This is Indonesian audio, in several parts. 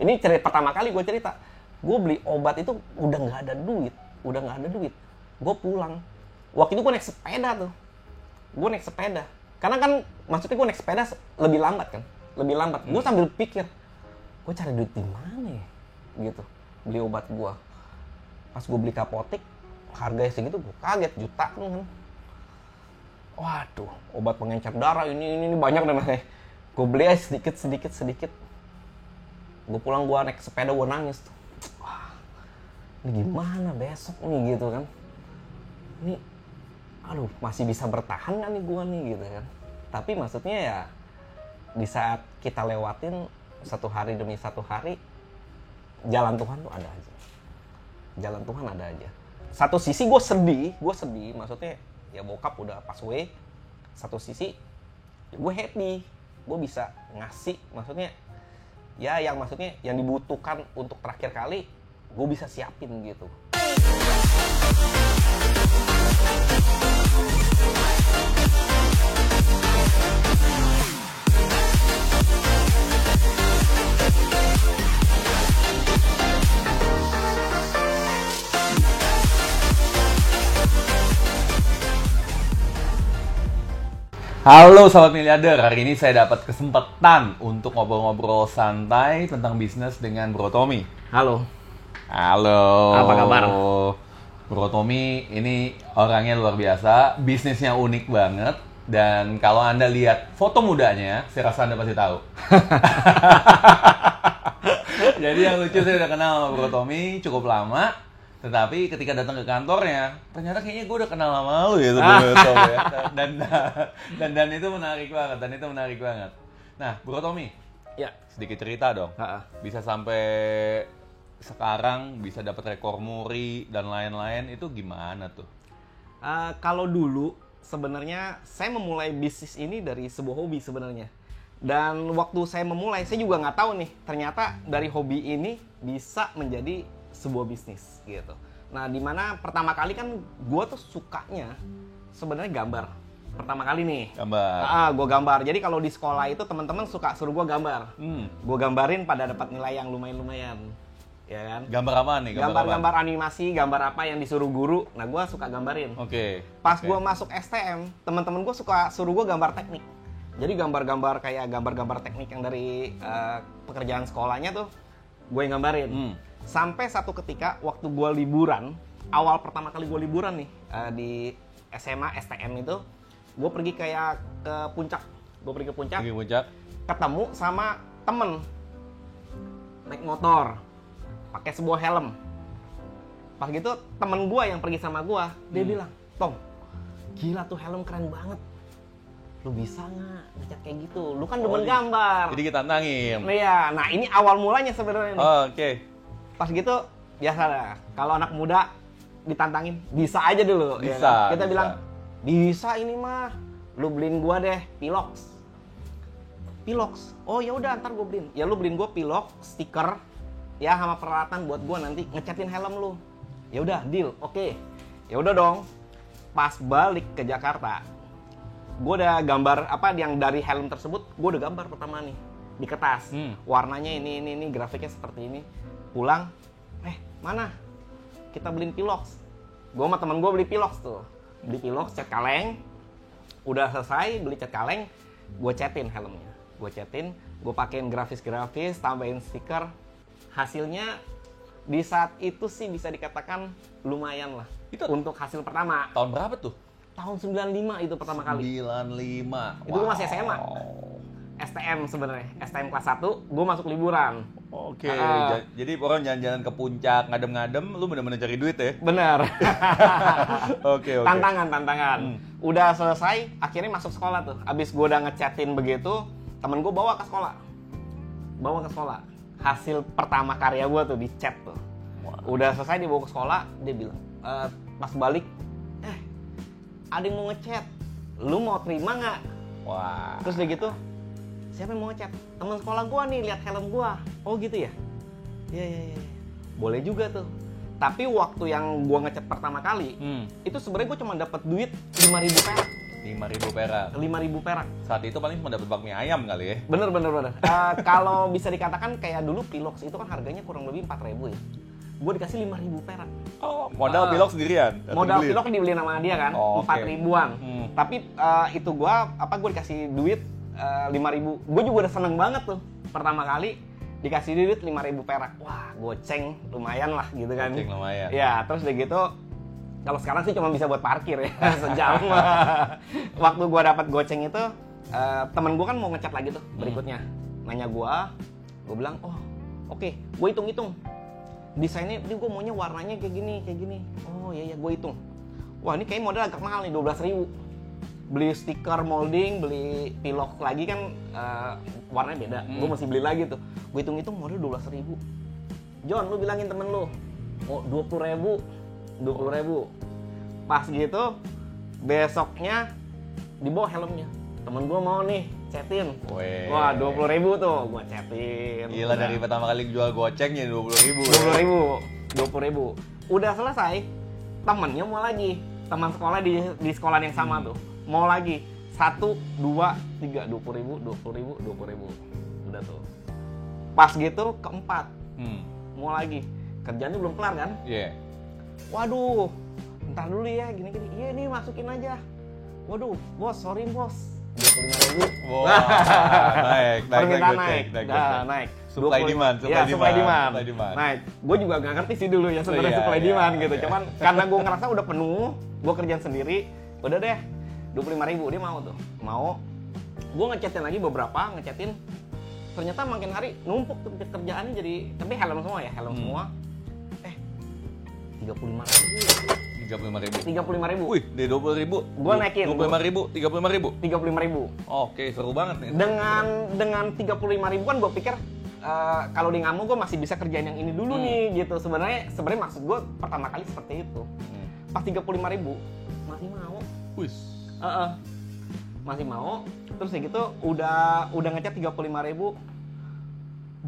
Ini cerita pertama kali gue cerita. Gue beli obat itu udah nggak ada duit. Gue pulang. Waktu itu gue naik sepeda tuh. Karena kan maksudnya gue naik sepeda lebih lambat kan. Gue sambil pikir, gue cari duit di mana ya? Gitu. Beli obat gue. Pas gue beli ke apotek, harganya segitu gue kaget, jutaan kan. Waduh, obat pengencer darah ini banyak dan lain-lain. Gue beli aja sedikit. Gue pulang, gue naik sepeda, gue nangis tuh. Wah, ini gimana besok nih gitu kan. Ini, aduh, masih bisa bertahan gak nih gue nih gitu kan. Tapi maksudnya ya, di saat kita lewatin satu hari demi satu hari, jalan Tuhan tuh ada aja. Satu sisi gue sedih, maksudnya ya bokap udah pass away. Satu sisi ya gue happy, gue bisa ngasih, maksudnya ya yang dibutuhkan untuk terakhir kali gue bisa siapin gitu. Halo Sobat Miliarder, hari ini saya dapat kesempatan untuk ngobrol-ngobrol santai tentang bisnis dengan Bro Tommy. Halo. Apa kabar? Bro Tommy ini orangnya luar biasa, bisnisnya unik banget. Dan kalau Anda lihat foto mudanya, saya rasa Anda pasti tahu. Jadi yang lucu, saya udah kenal sama Bro Tommy cukup lama. Tetapi ketika datang ke kantornya, ternyata kayaknya gue udah kenal sama lu ya sebelumnya, ya. Dan itu menarik banget. Nah, Bro Tommy, Ya. sedikit cerita dong. Bisa sampai sekarang bisa dapat rekor muri dan lain-lain, itu gimana tuh? Kalau dulu sebenarnya saya memulai bisnis ini dari sebuah hobi sebenarnya. Dan waktu saya memulai, saya juga nggak tahu nih, ternyata dari hobi ini bisa menjadi sebuah bisnis gitu. Nah, dimana pertama kali kan gue tuh sukanya sebenarnya gambar. Pertama kali nih. Gue gambar. Jadi kalau di sekolah itu teman-teman suka suruh gue gambar. Gue gambarin pada dapat nilai yang lumayan, ya kan? Gambar apa nih? Gambar animasi, gambar apa yang disuruh guru. Nah, gue suka gambarin. Pas gue masuk STM, teman-teman gue suka suruh gue gambar teknik. Jadi gambar-gambar kayak gambar-gambar teknik yang dari pekerjaan sekolahnya tuh gue yang gambarin. Sampai satu ketika waktu gue liburan, awal pertama kali gue liburan nih di SMA STM itu, gue pergi kayak ke puncak. Ketemu sama temen naik motor, pakai sebuah helm. Pas gitu temen gue yang pergi sama gue, dia bilang, "Tom, gila tuh helm keren banget. Lu bisa nggak ngecat kayak gitu? Lu kan demen gambar." Jadi kita tantangin. Iya, nah ini awal mulanya sebenarnya nih. Pas gitu, biasa lah. Kalau anak muda ditantangin, bisa aja dulu. Bisa. Ya kan? Kita bilang, bisa ini mah. Lu beliin gua deh, Pilox. Oh ya udah, ntar gua beliin. Ya lu beliin gua Pilox, stiker, ya sama peralatan buat gua nanti ngecatin helm lu. Ya udah, deal. Oke. Ya udah dong. Pas balik ke Jakarta, gua udah gambar apa yang dari helm tersebut, gua udah gambar pertama nih di kertas. Warnanya ini, grafiknya seperti ini. Pulang, mana? Kita beliin Pilox. Gue sama temen gue beli Pilox tuh. Beli Pilox, cat kaleng. Udah selesai beli cat kaleng, gue catin helmnya. Gue pakein grafis-grafis, tambahin stiker. Hasilnya di saat itu sih bisa dikatakan lumayan lah. Itu untuk hasil pertama. Tahun berapa tuh? Tahun 95 itu pertama kali. 95. Itu gue masih SMA. STM sebenarnya, STM kelas 1, gue masuk liburan. Jadi orang jalan-jalan ke puncak, ngadem-ngadem, lu bener-bener cari duit ya? Bener. Oke. Tantangan. Udah selesai, akhirnya masuk sekolah tuh. Abis gue udah ngechatin begitu, temen gue bawa ke sekolah. Hasil pertama karya gue tuh di chat tuh. Udah selesai dibawa ke sekolah, dia bilang, pas balik, ada yang mau ngechat, lu mau terima nggak? Wah. Terus dia gitu, siapa yang mau ngechat? Temen sekolah gua nih, lihat helm gua. Oh gitu ya? Iya. Boleh juga tuh. Tapi waktu yang gua ngechat pertama kali, itu sebenarnya gua cuma dapat duit 5.000 perak. 5.000 perak. 5.000 perak. Saat itu paling cuma dapat bakmi ayam kali ya. Bener. Kalau bisa dikatakan kayak dulu Pilox itu kan harganya kurang lebih 4.000 ya. Gue dikasih 5.000 perak. Oh, modal Pilox sendirian. Modal Pilox dibeliin sama dia kan, 4.000-an. Tapi itu gue dikasih duit 5.000. Gue juga udah seneng banget tuh. Pertama kali dikasih duit 5.000 perak. Wah, goceng lumayan lah gitu kan. Goceng lumayan. Ya, terus udah gitu kalau sekarang sih cuma bisa buat parkir ya sejam. Waktu gue dapat goceng itu temen gue kan mau ngecat lagi tuh berikutnya. Nanya gue bilang, "Oh, oke, gue hitung-hitung. Desainnya ini gue maunya warnanya kayak gini. Oh iya gue hitung. Wah, ini kayak model agak mahal nih, 12.000. Beli stiker molding, beli Pilox lagi kan warnanya beda. Gue mesti beli lagi tuh. Gue hitung-hitung model 12.000. John, lu bilangin temen lu, mau 20.000. Pas gitu, besoknya dibawa helmnya. Temen gue mau nih cetin. Wah, 20.000 tuh, gue cetin. Gila, dari pertama kali jual goceng ya 20.000. 20.000. Udah selesai, temennya mau lagi. Teman sekolah di sekolah yang sama tuh. Mau lagi. 1, 2, 3, 20.000. Udah tuh. Pas gitu keempat. Mau lagi. Kerjaannya belum kelar kan? Iya. Waduh, ntar dulu ya, gini. Iya nih, masukin aja. Waduh, bos, sorry bos. 25.000. Wah, naik. Permintaan naik. Supply demand. Naik. Gue juga gak ngerti sih dulu ya sebenarnya supply demand gitu. Cuman karena gue ngerasa udah penuh, gue kerjaan sendiri, udah deh 25.000 dia mau tuh. Mau. Gue ngechatin lagi beberapa, ternyata makin hari numpuk tuh kerjaannya jadi, tapi helm semua ya, semua. 35.000. Wih, dari 20.000. Gua naikin. 35.000. Oke, seru banget nih. Dengan 35.000 kan gue pikir kalau di Ngamo gue masih bisa kerjain yang ini dulu nih gitu. Sebenarnya maksud gue pertama kali seperti itu. Pas 35.000 masih mau. Wih. Masih mau. Terus ya gitu udah ngecat 35.000.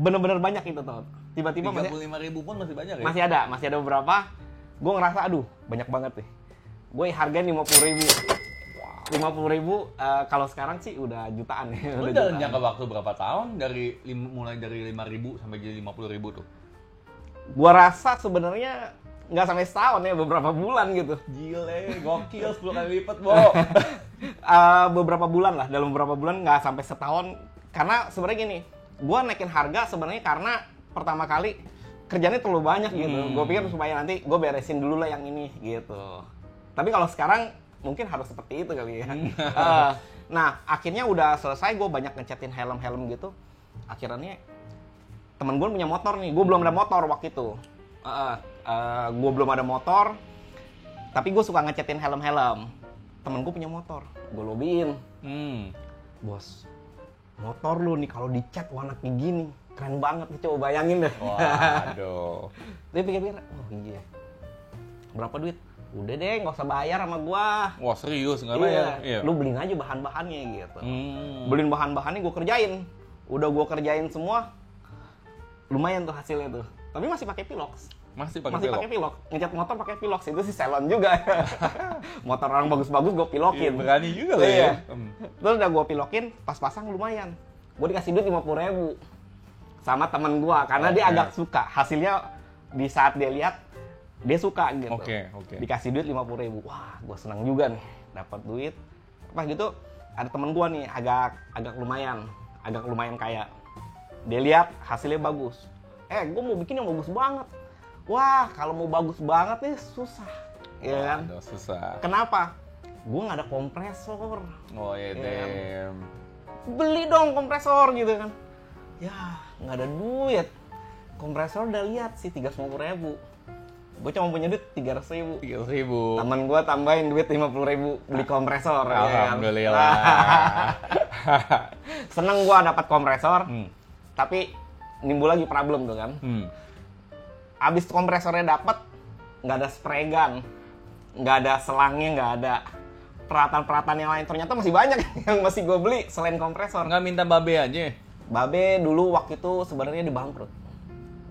Bener-bener banyak itu tuh. Tiba-tiba 35.000 pun masih banyak ya? Masih ada beberapa. Gue ngerasa aduh banyak banget nih. Gue hargain 50.000. 50.000 kalau sekarang sih udah jutaan ya. Lu udah jangka waktu berapa tahun mulai dari 5.000 sampai jadi 50.000 tuh? Gua rasa sebenarnya nggak sampai setahun ya, beberapa bulan gitu. Gile, gokil 10 kali lipat, Bo. Beberapa bulan lah, dalam beberapa bulan nggak sampai setahun. Karena sebenarnya gini, gua naikin harga sebenarnya karena pertama kali kerjanya terlalu banyak gitu. Gue pikir supaya nanti gue beresin dulu lah yang ini gitu. Tapi kalau sekarang mungkin harus seperti itu kali ya. Nah, akhirnya udah selesai, gue banyak ngecatin helm gitu. Akhirnya temen gue punya motor nih, gue belum ada motor waktu itu. Gue belum ada motor, tapi gue suka ngecatin helm. Temen gue punya motor, gue lobiin. Bos, motor lu nih kalau dicat warna kayak gini, keren banget nih, coba bayangin deh. Waduh. Dia pikir-pikir, oh iya. Berapa duit? Udah deh, nggak usah bayar sama gua. Wah, serius nggak bayar? Iya. Lu beliin aja bahan-bahannya gitu. Beliin bahan-bahannya gue kerjain. Udah gue kerjain semua. Lumayan tuh hasilnya tuh. Tapi masih pakai Pilox. Masih pakai Pilox. Ngecat motor pakai Pilox, itu sih salon juga. Motor orang bagus-bagus gue pilokin. Iya, berani juga lah ya. Terus udah gue pilokin, pas pasang lumayan. Gue dikasih duit 50.000 sama temen gue, karena dia agak suka. Hasilnya di saat dia lihat, dia suka gitu. Oke. Dikasih duit 50.000. Wah, gue senang juga nih, dapat duit. Pas gitu ada temen gue nih, agak lumayan kaya. Dia lihat hasilnya bagus. Gue mau bikin yang bagus banget. Wah, kalau mau bagus banget nih susah. Iya kan? Susah. Kenapa? Gue nggak ada kompresor. Oh iya, kan? Beli dong kompresor gitu kan. Ya, nggak ada duit. Kompresor udah lihat sih 350.000. Gue cuma punya duit 300.000. Temen gue tambahin duit 50.000 beli kompresor. Alhamdulillah. Seneng gue dapat kompresor. Tapi nimbul lagi problem tuh kan. Abis kompresornya dapat, nggak ada spray gun, nggak ada selangnya, nggak ada peralatan-peralatan yang lain. Ternyata masih banyak yang masih gue beli selain kompresor. Nggak minta Babe aja? Babe dulu waktu itu sebenarnya dibangkrut.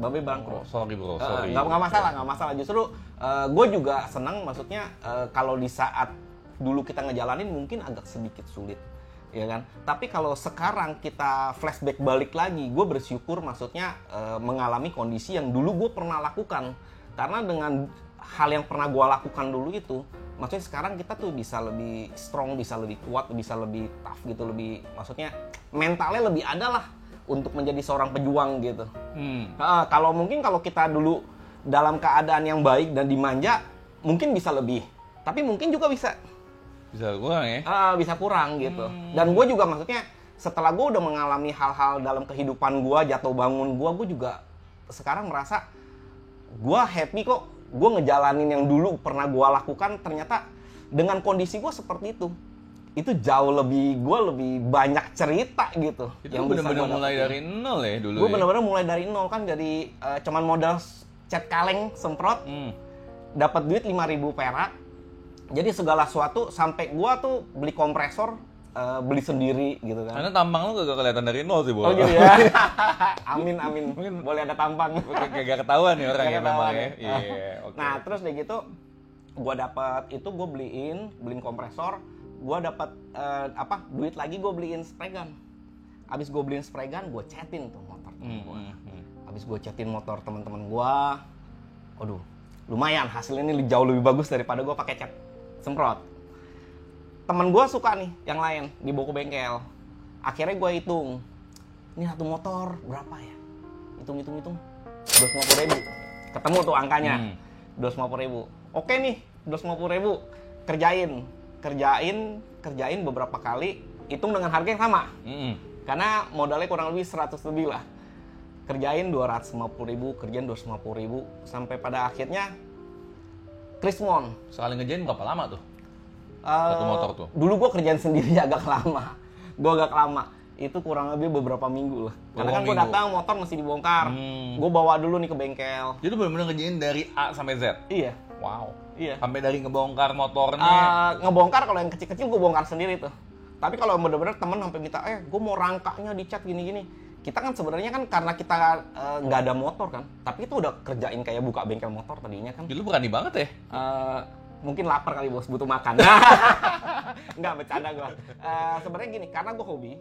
Babe bangkrut. Sorry bro. Nggak masalah. Justru gue juga senang, maksudnya kalau di saat dulu kita ngejalanin mungkin agak sedikit sulit, ya kan? Tapi kalau sekarang kita flashback balik lagi, gue bersyukur maksudnya mengalami kondisi yang dulu gue pernah lakukan. Karena dengan hal yang pernah gue lakukan dulu itu, maksudnya sekarang kita tuh bisa lebih strong, bisa lebih kuat, bisa lebih tough gitu, lebih maksudnya mentalnya lebih ada lah untuk menjadi seorang pejuang gitu. Kalau mungkin kalau kita dulu dalam keadaan yang baik dan dimanja, mungkin bisa lebih. Tapi mungkin juga bisa kurang ya? Bisa kurang gitu. Dan gue juga maksudnya setelah gue udah mengalami hal-hal dalam kehidupan gue, jatuh bangun gue juga sekarang merasa gue happy kok. Gue ngejalanin yang dulu pernah gue lakukan, ternyata dengan kondisi gue seperti itu jauh lebih, gue lebih banyak cerita gitu. Itu yang benar-benar mulai dari nol ya dulu. Gue benar-benar mulai dari nol kan, dari cuman modal cat kaleng semprot, dapat duit 5.000 perak. Jadi segala sesuatu, sampai gua tuh beli kompresor, beli sendiri gitu kan. Karena tampang lu gak kelihatan dari nol sih, Bo. Oh gitu ya. Amin. Boleh ada tampang. Gak ketahuan nih orangnya memang ya. Iya, oke. Nah, terus dari gitu gua dapat itu, gua beliin kompresor, gua dapat duit lagi, gua beliin spray gun. Abis gua beliin spray gun, gua catin tuh motor temen gua. Abis gua catin motor teman-teman gua, aduh, lumayan hasilnya ini jauh lebih bagus daripada gua pakai cat semprot. Temen gue suka nih yang lain, dibawa ke bengkel. Akhirnya gue hitung, ini satu motor berapa ya? Hitung 250.000. Ketemu tuh angkanya, 250.000. Oke nih, 250.000. Kerjain beberapa kali, hitung dengan harga yang sama. Karena modalnya kurang lebih 100 lebih lah. Kerjain 250.000, kerjain 250.000, sampai pada akhirnya Krismon. Sekali ngerjain berapa lama tuh? Satu motor tuh? Dulu gue kerjain sendiri agak lama. Itu kurang lebih beberapa minggu lah. Karena kan gue datang, motor masih dibongkar. Gue bawa dulu nih ke bengkel. Jadi benar-benar ngerjain dari A sampai Z? Iya. Wow. Iya. Sampai dari ngebongkar motornya? Ngebongkar kalau yang kecil-kecil gue bongkar sendiri tuh. Tapi kalau bener-bener temen sampai minta, gue mau rangkanya dicat gini-gini. Kita kan sebenarnya kan karena kita nggak ada motor kan, tapi itu udah kerjain kayak buka bengkel motor tadinya kan. Lu berani banget ya? Mungkin lapar kali bos, butuh makan. Nggak, bercanda gue. Sebenarnya gini, karena gue hobi,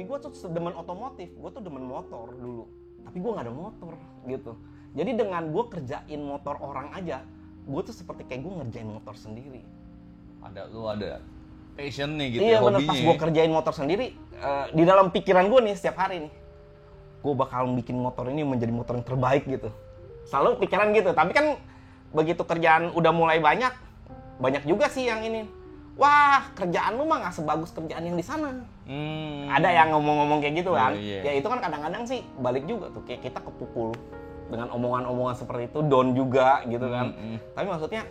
gue tuh demen otomotif, gue tuh demen motor dulu. Tapi gue nggak ada motor gitu. Jadi dengan gue kerjain motor orang aja, gue tuh seperti kayak gue ngerjain motor sendiri. Lu ada passion nih gitu. Iya, ya, bener. hobinya. Pas gue kerjain motor sendiri, di dalam pikiran gue nih setiap hari nih, gue bakal bikin motor ini menjadi motor yang terbaik gitu. Selalu pikiran gitu. Tapi kan begitu kerjaan udah mulai banyak juga sih yang ini. Wah, kerjaan lu mah nggak sebagus kerjaan yang di sana. Ada yang ngomong-ngomong kayak gitu kan. Ya itu kan kadang-kadang sih balik juga tuh, kayak kita kepukul dengan omongan-omongan seperti itu, down juga gitu kan. Tapi maksudnya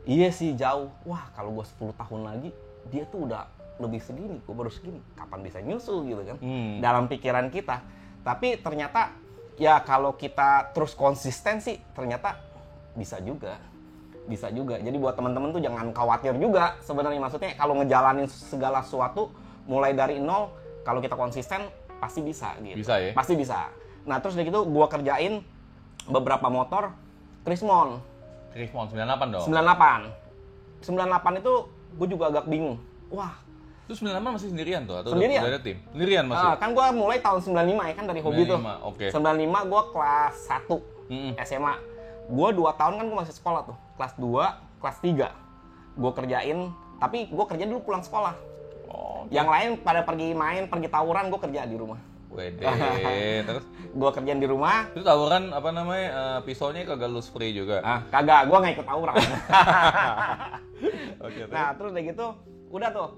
iya sih jauh. Wah, kalau gue 10 tahun lagi dia tuh udah lebih segini, gue baru segini, kapan bisa nyusul gitu kan. Dalam pikiran kita. Tapi ternyata ya kalau kita terus konsisten sih ternyata bisa juga. Jadi buat teman-teman tuh jangan khawatir juga sebenarnya, maksudnya kalau ngejalanin segala sesuatu mulai dari nol, kalau kita konsisten pasti bisa gitu. Bisa ya? Pasti bisa. Nah, terus dari gitu gua kerjain beberapa motor Krismon 98 dong? 98 itu gue juga agak bingung. Wah, Terus 98 masih sendirian tuh? Atau sendirian. udah ada tim? Sendirian masih? Kan gue mulai tahun 95 ya kan, dari hobi 95, tuh. oke. 95 gue kelas 1 SMA. Gue 2 tahun kan gue masih sekolah tuh. Kelas 2, kelas 3. Gue kerjain, tapi gue kerja dulu pulang sekolah. Yang lain pada pergi main, pergi tawuran, gue kerja di rumah. Wede, terus? Gue kerjaan di rumah. Terus tawuran, apa namanya, pisaunya kagak lu spray juga? Kagak, gue nggak ikut tawuran. Oke, Nah, terus udah gitu, udah tuh.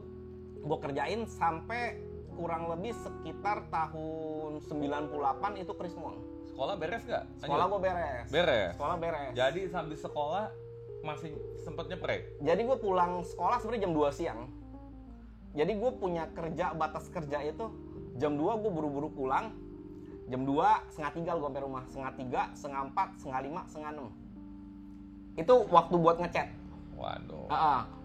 Gue kerjain sampai kurang lebih sekitar tahun 98 itu Krismon. Sekolah beres gak? Sekolah gue beres. Sekolah beres. Jadi sambil sekolah masih sempet nyeprek? Jadi gue pulang sekolah sebenarnya jam 2 siang. Jadi gue punya kerja, batas kerja itu jam 2 gue buru-buru pulang. Jam 2, setengah 3 gue sampai rumah. Setengah 3, setengah 4, setengah 5, setengah 6. Itu waktu buat ngecat. Waduh.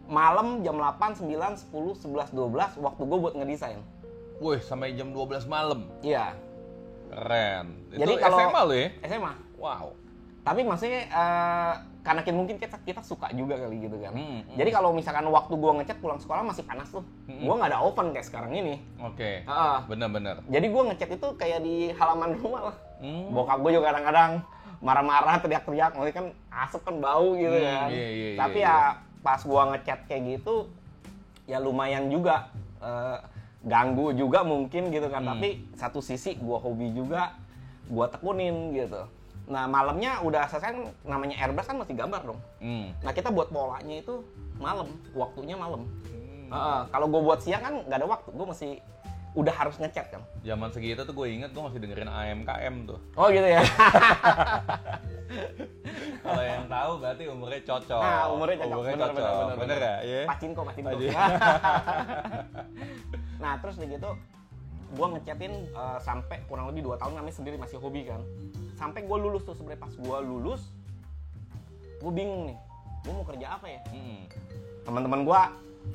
Malam jam 8, 9, 10, 11, 12 waktu gue buat ngedesain. Wih, sampai jam 12 malam? Iya. Keren. Jadi Itu kalau SMA lu ya? SMA. Wow. Tapi maksudnya karena mungkin kita suka juga kali gitu kan. Jadi kalau misalkan waktu gue ngecat pulang sekolah masih panas tuh, gue nggak ada oven kayak sekarang ini. Oke. Bener-bener. Jadi gue ngecat itu kayak di halaman rumah lah. Bokap gue juga kadang-kadang marah-marah, teriak-teriak, maksudnya kan asap kan bau gitu kan. Tapi ya pas gue ngecat kayak gitu, ya lumayan juga ganggu juga mungkin gitu kan. Tapi satu sisi gue hobi juga, gue tekunin gitu. Nah malamnya udah selesai, namanya airbrush kan masih gambar dong. Nah kita buat polanya itu malam, waktunya malam. Kalau gue buat siang kan nggak ada waktu, gue masih udah harus ngecat kan. Zaman segitu tuh gue inget gue masih dengerin AMKM tuh. Oh gitu ya. Kalau yang tahu berarti umurnya cocok. Nah umurnya cocok, bener ya? Yeah. Pacinko. Nah terus begitu gue ngecatin sampai kurang lebih 2 tahun, namanya sendiri masih hobi kan. Sampai gue lulus tuh, sebenarnya pas gue lulus gue bingung nih, gue mau kerja apa ya. Teman-teman gue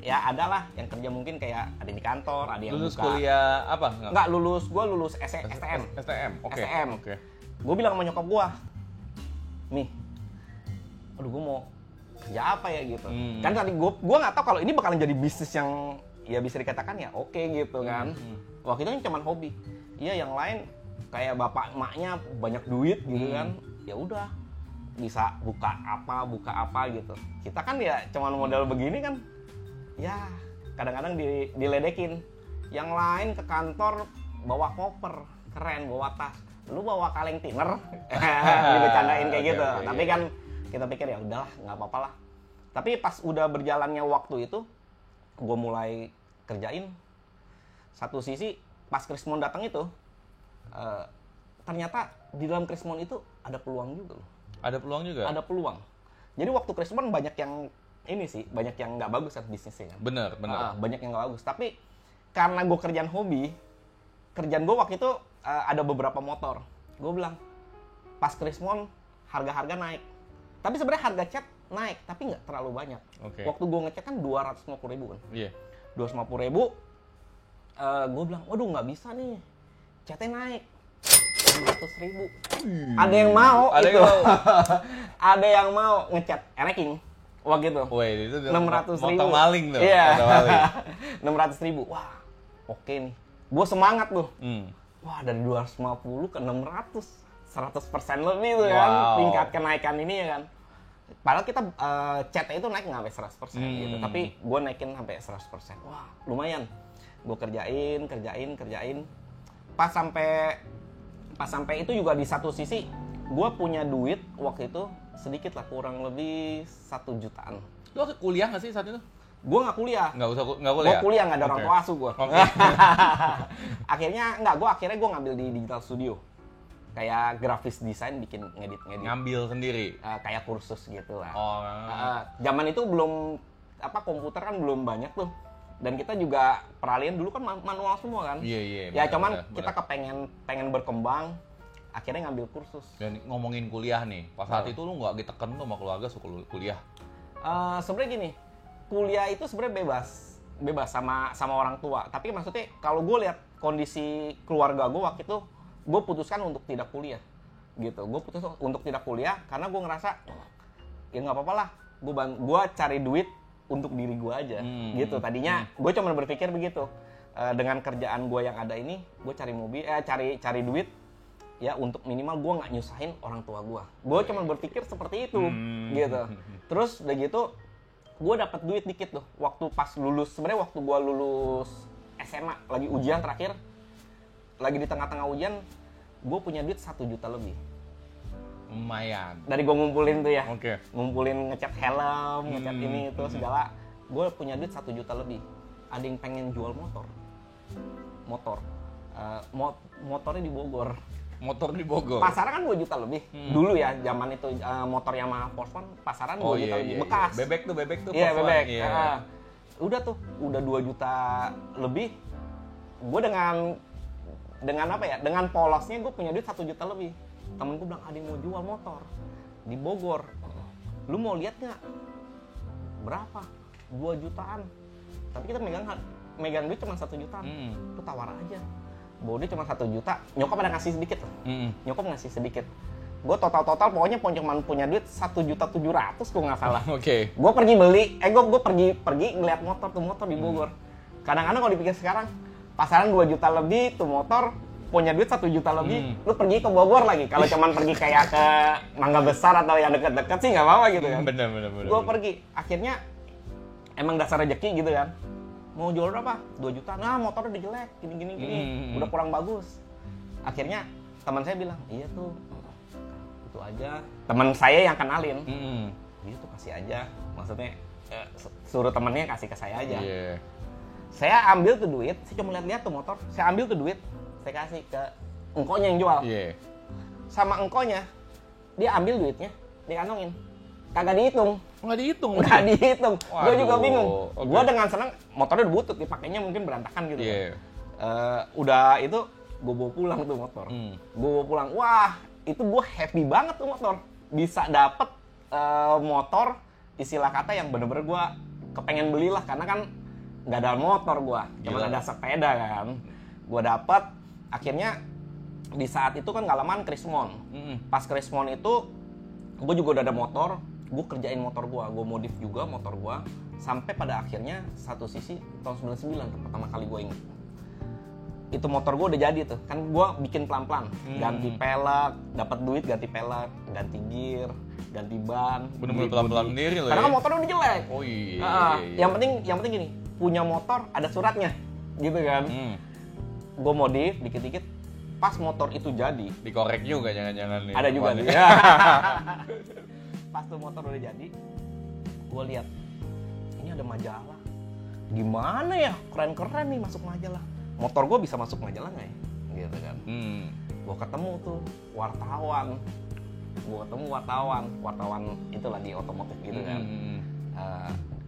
ya ada lah yang kerja mungkin kayak ada di kantor, ada yang lulus buka. Kuliah apa? Enggak, gue lulus STM. Oke. Gue bilang sama nyokap gue, nih aduh gue mau kerja apa ya gitu. Kan tadi gue nggak tahu kalau ini bakalan jadi bisnis yang ya bisa dikatakan ya oke gitu kan. Waktu itu kan cuma hobi. Iya, yang lain kayak bapak emaknya banyak duit gitu kan. Ya udah bisa buka apa gitu. Kita kan ya cuma modal begini kan. Ya kadang-kadang diledekin. Yang lain ke kantor bawa koper keren, bawa tas. Lu bawa kaleng thinner. Dibecandain kayak gitu. Tapi kan kita pikir ya udahlah, nggak apa-apa lah. Tapi pas udah berjalannya waktu itu, gue mulai kerjain. Satu sisi pas Krismon datang itu, ternyata di dalam Krismon itu ada peluang juga loh. Ada peluang juga? Ada peluang. Jadi waktu Krismon banyak yang ini sih, banyak yang nggak bagus kan bisnisnya kan. Bener. Banyak yang nggak bagus. Tapi karena gue kerjaan hobi, kerjaan gue waktu itu ada beberapa motor. Gue bilang, pas Krismon harga-harga naik. Tapi sebenarnya harga cat naik, tapi nggak terlalu banyak. Waktu gue ngecat kan 250.000 kan. Iya. 250.000. Gue bilang, waduh nggak bisa nih, catnya naik 100.000. Ada yang mau itu. Ada yang mau ngecat Ereking waktu itu. Wah, itu 600.000. Motor maling tuh. Iya. 600.000. Wah, oke nih. Gue semangat tuh. Wah, dari 250 ke 600. 100% lebih tuh kan, tingkat kenaikan ini ya kan. Padahal kita catnya itu naik nggak sampai 100% gitu, tapi gue naikin sampai 100%. Wah, lumayan. Gue kerjain. Pas sampai itu juga di satu sisi, gue punya duit waktu itu sedikit lah, kurang lebih 1 jutaan. Lo kuliah nggak sih saat itu? Gue nggak kuliah. Nggak kuliah? Gue kuliah, nggak ada orang tua asuh gue. Akhirnya gue ngambil di digital studio. Kayak grafis desain, bikin ngedit. Ngambil sendiri? Kayak kursus gitu lah. Zaman itu belum, komputer kan belum banyak tuh. Dan kita juga peralihan dulu kan manual semua kan. Iya. Ya cuman kita pengen berkembang, akhirnya ngambil kursus. Dan ngomongin kuliah nih, pas saat itu lu nggak diteken tuh sama keluarga suka kuliah? Sebenarnya gini, kuliah itu sebenarnya bebas sama orang tua. Tapi maksudnya kalau gue lihat kondisi keluarga gue waktu itu, gue putuskan untuk tidak kuliah gitu. Gue putus untuk tidak kuliah karena gue ngerasa ya nggak apa-apa lah, gue cari duit untuk diri gue aja gitu. Tadinya gue cuma berpikir begitu, dengan kerjaan gue yang ada ini, gue cari duit ya untuk minimal gue nggak nyusahin orang tua gue. Gue cuma berpikir seperti itu gitu. Terus udah gitu gue dapat duit dikit tuh waktu pas lulus. Sebenarnya waktu gue lulus SMA lagi ujian terakhir, lagi di tengah-tengah ujian, gue punya duit 1 juta lebih. Lumayan. Dari gue ngumpulin tuh ya, Oke. ngumpulin ngecat helm, ngecat ini itu segala, gue punya duit 1 juta lebih. Ada yang pengen jual motor, motornya di Bogor. Motor di Bogor. Pasaran kan 2 juta lebih. Dulu ya, zaman itu motor Yamaha Force One pasaran 2 juta lebih. Bekas. Bebek tuh. Iya, bebek. Udah 2 juta lebih. Gue dengan apa ya? Dengan polosnya gue punya duit 1 juta lebih. Temen gue bilang, ada yang mau jual motor di Bogor. Lu mau lihat nggak? Berapa? 2 jutaan. Tapi kita megang duit cuma 1 jutaan. Lu tawar aja. Bawa duit cuma 1 juta. Nyokap ada ngasih sedikit loh. Nyokap ngasih sedikit. Gue total pokoknya cuma punya duit 1.700.000 kalau nggak salah. Oke. Gue pergi beli, gue pergi ngeliat motor di Bogor. Kadang-kadang kalau dipikir sekarang, pasaran 2 juta lebih tuh motor, punya duit 1 juta lebih, lu pergi ke Bogor lagi. Kalau cuman pergi kayak ke Mangga Besar atau yang deket-deket sih nggak apa-apa gitu kan. Bener. Gue pergi, akhirnya emang dasar rezeki gitu kan. Mau jual berapa? 2 juta. Nah, motornya udah jelek, gini. Udah kurang bagus. Akhirnya teman saya bilang, iya tuh, itu aja. Teman saya yang kenalin, itu kasih aja. Maksudnya suruh temennya kasih ke saya aja. Yeah. Saya ambil tuh duit, saya cuma lihat tuh motor. Saya ambil tuh duit, saya kasih ke engkonya yang jual. Yeah. Sama engkonya, dia ambil duitnya, dia kantongin. Kagak dihitung. Nggak dihitung. Nggak dihitung. Gue juga bingung. Okay. Gue dengan senang motornya udah butut, dipakainya mungkin berantakan gitu. Yeah. Udah itu gue bawa pulang tuh motor. Gue bawa pulang. Wah, itu gue happy banget tuh motor. Bisa dapet motor istilah kata yang bener-bener gue kepengen belilah karena kan nggak ada motor gue, cuma ada sepeda kan. Gue dapet. Akhirnya di saat itu kan nggak lama Krismon. Pas Krismon itu gue juga udah ada motor. Gue kerjain motor gue modif juga motor gue sampai pada akhirnya satu sisi tahun 99 tuh pertama kali gue inget itu motor gue udah jadi tuh kan gue bikin pelan-pelan ganti pelek, dapat duit ganti pelek, ganti gear, ganti ban, bener-bener pelan-pelan sendiri loh. Karena kan motornya udah jelek. Oh iya. Yang penting gini, punya motor ada suratnya, gitu kan. Gue modif dikit-dikit, pas motor itu jadi. Dikorek juga jangan-jangan nih. Ada juga nih. Pas tuh motor udah jadi, gue lihat ini ada majalah. Gimana ya, keren-keren nih masuk majalah. Motor gue bisa masuk majalah nggak ya? Gitu kan. Gue ketemu tuh wartawan. Wartawan itulah di otomotif gitu kan.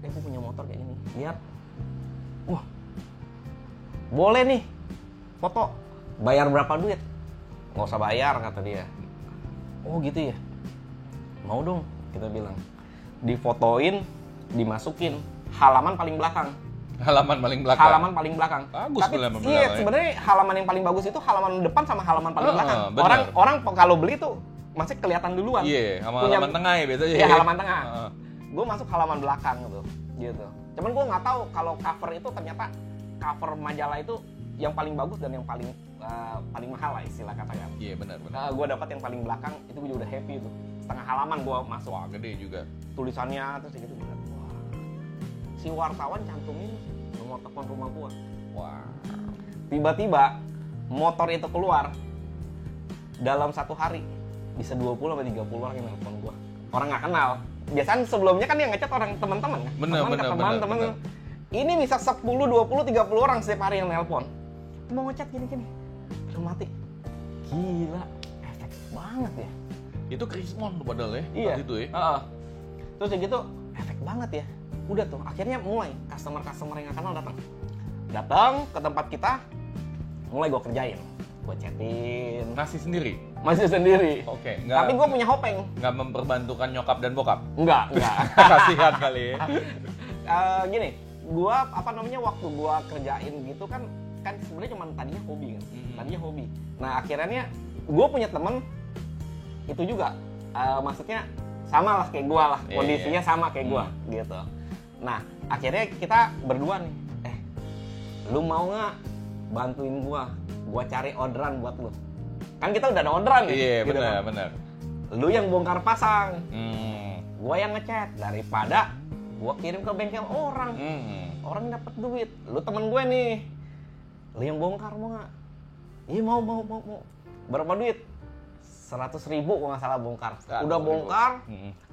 Gue punya motor kayak gini. Lihat, wah, boleh nih foto. Bayar berapa duit? Nggak usah bayar kata dia. Oh gitu ya. Mau dong, kita bilang. Difotoin, dimasukin halaman paling belakang. Halaman paling belakang. Bagus. Tapi iya, sebenarnya halaman yang paling bagus itu halaman depan sama halaman paling belakang. Orang kalau beli tuh masih kelihatan duluan. Iya, halaman tengah ya biasanya. Iya, halaman tengah. Gue masuk halaman belakang gitu. Cuman gue nggak tahu kalau cover itu ternyata cover majalah itu yang paling bagus dan yang paling mahal lah istilah katakan. Iya, benar. Gue dapat yang paling belakang itu gue udah happy tuh. Setengah halaman gue masuk. Wah, gede juga. Tulisannya terus gitu. Wah. Si wartawan cantumin nomor telepon rumah gue. Wah. Tiba-tiba motor itu keluar dalam satu hari bisa 20 sampai 30 orang yang nelpon gue. Orang nggak kenal. Biasanya sebelumnya kan yang ngechat orang teman-teman kan. Teman-teman. Ini bisa 10, 20, 30 orang setiap hari yang nelpon. Mau ngechat gini-gini. Udah mati. Gila, efek banget ya. Itu Krismon tuh padahal ya. Iya. Itu ya. Terus ya gitu, efek banget ya. Udah tuh, akhirnya mulai customer yang akan datang ke tempat kita, mulai gue kerjain. Gue chatin. Masih sendiri? Masih sendiri. Oke. Tapi gue punya hopeng. Nggak memperbantukan nyokap dan bokap? Enggak. Kasihan kali ya. Gini, gue waktu gue kerjain gitu kan sebenarnya cuma tadinya hobi kan. Tadinya hobi. Nah akhirnya gue punya temen itu juga, maksudnya sama lah kayak gue lah, kondisinya sama kayak gue gitu. Nah akhirnya kita berdua nih, lu mau nggak bantuin gue cari orderan buat lu? Kan kita udah ada orderan nih. Iya gitu benar kan? benar. Lu yang bongkar pasang, gue yang ngecat daripada gue kirim ke bengkel orang, orang dapat duit. Lu temen gue nih, lu yang bongkar mau nggak? Iya mau. Berapa duit? 100.000 kalau nggak salah bongkar. Udah bongkar,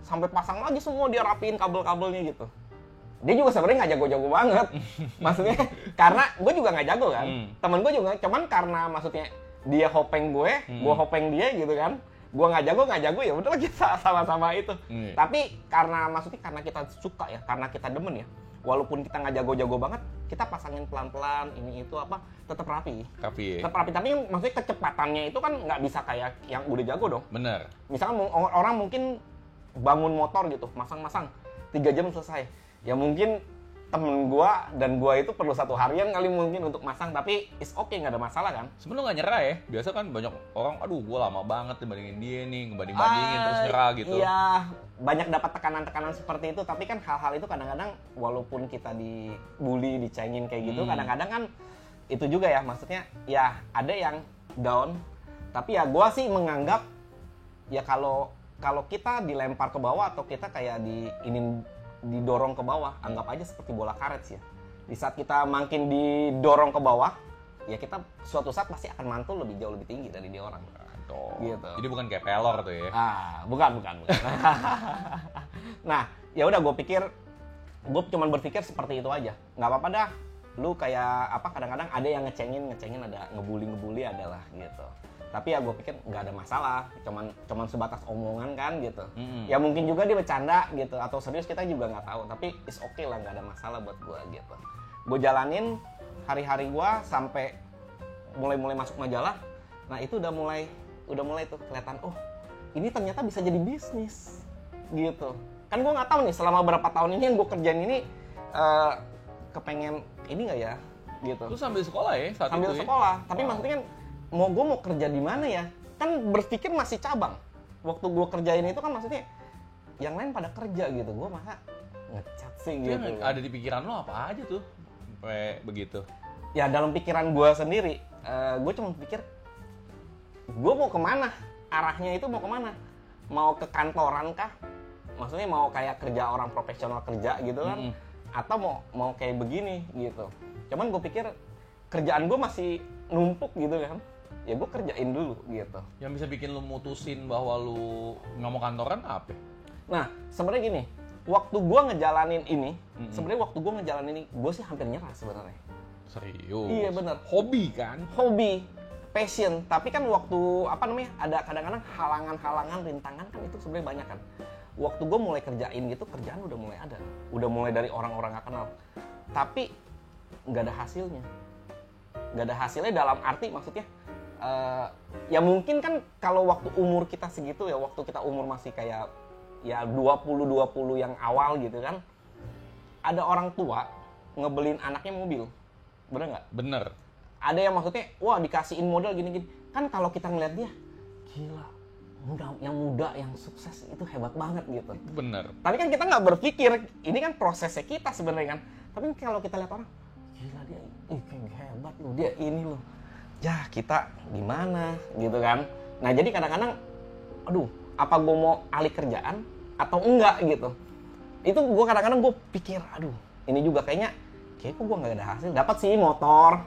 sampai pasang lagi semua, dia rapiin kabel-kabelnya gitu. Dia juga sebenarnya nggak jago-jago banget. Maksudnya karena gue juga nggak jago kan. Temen gue juga, cuman karena maksudnya dia hopeng gue hopeng dia gitu kan. Gue nggak jago ya udah kita sama-sama itu. Tapi karena kita suka ya, karena kita demen ya. Walaupun kita nggak jago-jago banget, kita pasangin pelan-pelan, ini itu apa, tetap rapi. Tetap rapi, tapi maksudnya kecepatannya itu kan nggak bisa kayak yang udah jago dong. Bener. Misalkan orang mungkin bangun motor gitu, masang-masang, 3 jam selesai. Ya mungkin temen gua dan gua itu perlu 1 harian kali mungkin untuk masang, tapi is okay, nggak ada masalah kan. Sebenarnya nggak nyerah ya? Biasa kan banyak orang, aduh gue lama banget dibandingin dia nih, ngebanding-bandingin terus nyerah gitu. Iya, banyak dapat tekanan-tekanan seperti itu, tapi kan hal-hal itu kadang-kadang walaupun kita dibully, dicengin kayak gitu, kadang-kadang kan itu juga ya, maksudnya ya ada yang down, tapi ya gua sih menganggap ya kalau kita dilempar ke bawah atau kita kayak didorong ke bawah, anggap aja seperti bola karet sih ya. Di saat kita makin didorong ke bawah, ya kita suatu saat pasti akan mantul jauh lebih tinggi dari dia orang. Gitu. Jadi bukan kayak pelor tuh ya? Bukan. Nah, ya udah gue cuma berpikir seperti itu aja. Nggak apa-apa dah. Lu kayak apa, kadang-kadang ada yang ngecengin, ada ngebully adalah gitu. Tapi ya gue pikir nggak ada masalah, cuman sebatas omongan kan gitu. Ya mungkin juga dia bercanda gitu, atau serius kita juga nggak tahu. Tapi is okay lah, nggak ada masalah buat gue gitu. Gue jalanin hari-hari gue sampai mulai masuk majalah. Nah itu udah mulai tuh kelihatan, oh ini ternyata bisa jadi bisnis gitu. Kan gue nggak tahu nih selama berapa tahun ini yang gue kerjain ini kepengen ini nggak ya gitu. Lu sambil sekolah ya saat sambil itu sekolah, ya? tapi maksudnya kan mau kerja di mana ya? Kan berpikir masih cabang. Waktu gue kerjain itu kan maksudnya yang lain pada kerja gitu, gue masa ngecat sih Itu gitu. yang ada di pikiran lo apa aja tuh sampai begitu? Ya dalam pikiran gue sendiri, gue cuma pikir gue mau kemana? Arahnya itu mau kemana? Mau ke kantoran kah? Maksudnya mau kayak kerja orang profesional kerja gitu kan? Atau mau kayak begini gitu. Cuman gue pikir kerjaan gue masih numpuk gitu kan. Ya gue kerjain dulu gitu. Yang bisa bikin lu mutusin bahwa lu nggak mau kantoran apa? Nah, sebenarnya gini, waktu gue ngejalanin ini, gue sih hampir nyerah sebenarnya. Serius? Iya bener. Hobi kan? Hobi, passion. Tapi kan waktu ada kadang-kadang halangan-halangan, rintangan kan itu sebenarnya banyak kan. Waktu gue mulai kerjain gitu, kerjaan udah mulai ada, udah mulai dari orang-orang gak kenal. Tapi nggak ada hasilnya. Nggak ada hasilnya dalam arti maksudnya. Ya mungkin kan kalau waktu umur kita segitu ya, waktu kita umur masih kayak ya 20 yang awal gitu kan, ada orang tua ngebeliin anaknya mobil, bener nggak? Bener. Ada yang maksudnya wah dikasihin modal gini-gini, kan kalau kita ngeliat dia gila, yang muda yang sukses itu hebat banget gitu. Bener. Tapi kan kita nggak berpikir ini kan prosesnya kita sebenarnya kan. Tapi kalau kita lihat orang gila dia, kayak hebat loh, dia ini loh. Ya kita gimana gitu kan. Nah jadi kadang-kadang aduh apa gue mau alih kerjaan atau enggak gitu. Itu gue kadang-kadang gue pikir aduh ini juga kayaknya gue nggak ada hasil. Dapat sih motor,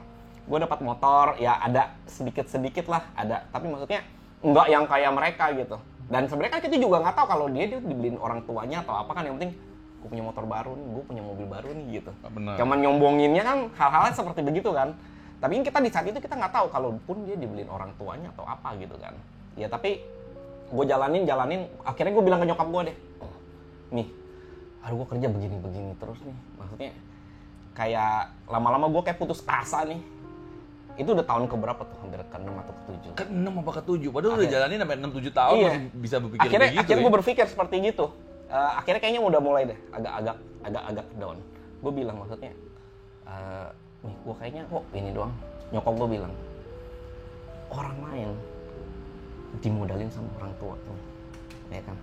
gue dapat motor ya ada sedikit lah ada, tapi maksudnya enggak yang kayak mereka gitu. Dan sebenarnya kan kita juga nggak tahu kalau dia dibeliin orang tuanya atau apa kan, yang penting gue punya motor baru nih, gue punya mobil baru nih gitu. Bener. Cuman nyombonginnya kan hal-hal seperti begitu kan. Tapi kita di saat itu kita nggak tahu kalaupun dia dibeliin orang tuanya atau apa gitu kan. Ya tapi gue jalanin, akhirnya gue bilang ke nyokap gue deh, nih, aduh gue kerja begini terus nih. Maksudnya kayak lama-lama gue kayak putus asa nih. Itu udah tahun keberapa tuh, hampir ke-6 atau ke-7. Ke-6 apa ke-7? Padahal udah jalanin sampai 6-7 tahun iya. Masih bisa berpikir akhirnya, begitu. Akhirnya gue berpikir seperti gitu. Akhirnya kayaknya udah mulai deh, agak down. Gue bilang maksudnya, nih gue kayaknya kok ini doang. Nyokap gue bilang, orang lain dimodalin sama orang tua tuh, ya kan?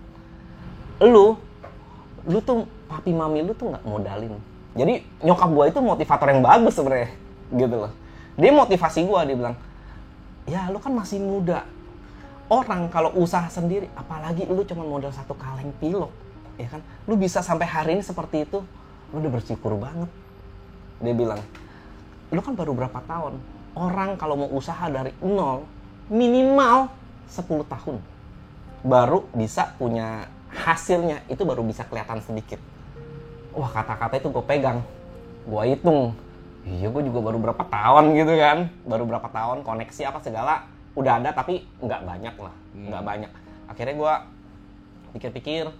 Lu tuh papi mami lu tuh nggak modalin. Jadi nyokap gue itu motivator yang bagus sebenarnya, gitu loh. Dia motivasi gue, dia bilang, ya lu kan masih muda. Orang kalau usaha sendiri, apalagi lu cuma modal 1 kaleng pilok, ya kan? Lu bisa sampai hari ini seperti itu, lu udah bersyukur banget. Dia bilang, lu kan baru berapa tahun? Orang kalau mau usaha dari nol, minimal 10 tahun. Baru bisa punya hasilnya, itu baru bisa kelihatan sedikit. Wah kata-kata itu gue pegang, gue hitung. Iya gue juga baru berapa tahun gitu kan. Baru berapa tahun, koneksi apa segala udah ada tapi nggak banyak lah. Nggak banyak. Akhirnya gue pikir-pikir,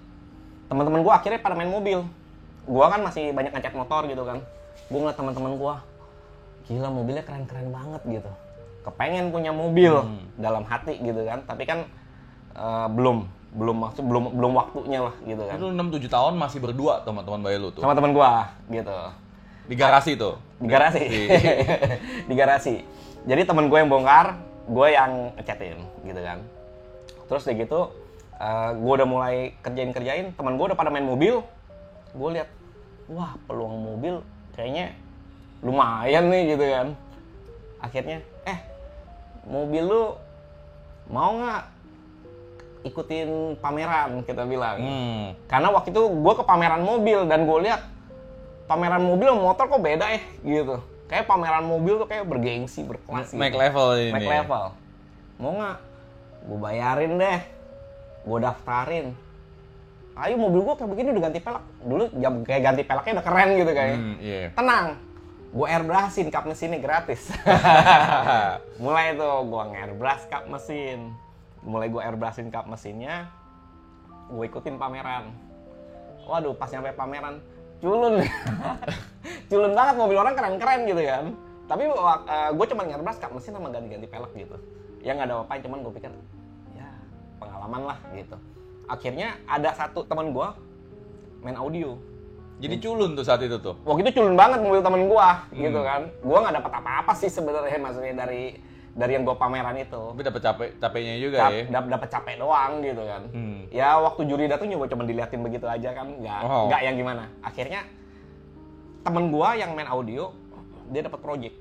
teman-teman gue akhirnya pada main mobil. Gue kan masih banyak ngecat motor gitu kan. Gue ngeliat teman-teman gue, gila mobilnya keren-keren banget gitu. Kepengen punya mobil dalam hati gitu kan. Tapi kan belum waktunya lah gitu kan. Itu 6-7 tahun masih berdua teman-teman bayi lu tuh? Sama teman gue gitu. Di garasi tuh. Di garasi. Di garasi. Jadi temen gue yang bongkar, gue yang ngecatin gitu kan. Terus kayak gitu, gue udah mulai kerjain, temen gue udah pada main mobil. Gue lihat, wah peluang mobil kayaknya lumayan nih gitu kan. Akhirnya, mobil lu mau nggak ikutin pameran, kita bilang. Karena waktu itu gue ke pameran mobil dan gue lihat pameran mobil sama motor kok beda gitu. Kayak pameran mobil tuh kayak bergengsi, berkelas gitu. Make level ini. Make level. Mau nggak? Gue bayarin deh. Gue daftarin. Ayo mobil gue kayak begini udah ganti pelek. Dulu kayak ganti peleknya udah keren gitu kayak. Tenang. Gue airbrushin kap mesinnya gratis. Mulai tuh gue nge-airbrush kap mesin. Mulai gue airbrushin kap mesinnya. Gue ikutin pameran. Waduh, pas nyampe pameran culun. Culun banget, mobil orang keren-keren gitu kan. Tapi gue cuma nge-airbrush kap mesin sama ganti-ganti pelek gitu. Ya nggak ada apa-apa, cuman gue pikir ya pengalaman lah gitu. Akhirnya ada satu teman gue main audio. Jadi culun tuh saat itu tuh. Waktu itu culun banget mobil temen gue gitu kan. Gue nggak dapat apa-apa sih sebenarnya, maksudnya dari yang gue pameran itu. Tapi dapat capeknya juga ya. Dapat capek doang gitu kan. Ya waktu juri datang juga cuma diliatin begitu aja kan, nggak yang gimana. Akhirnya temen gue yang main audio dia dapat project.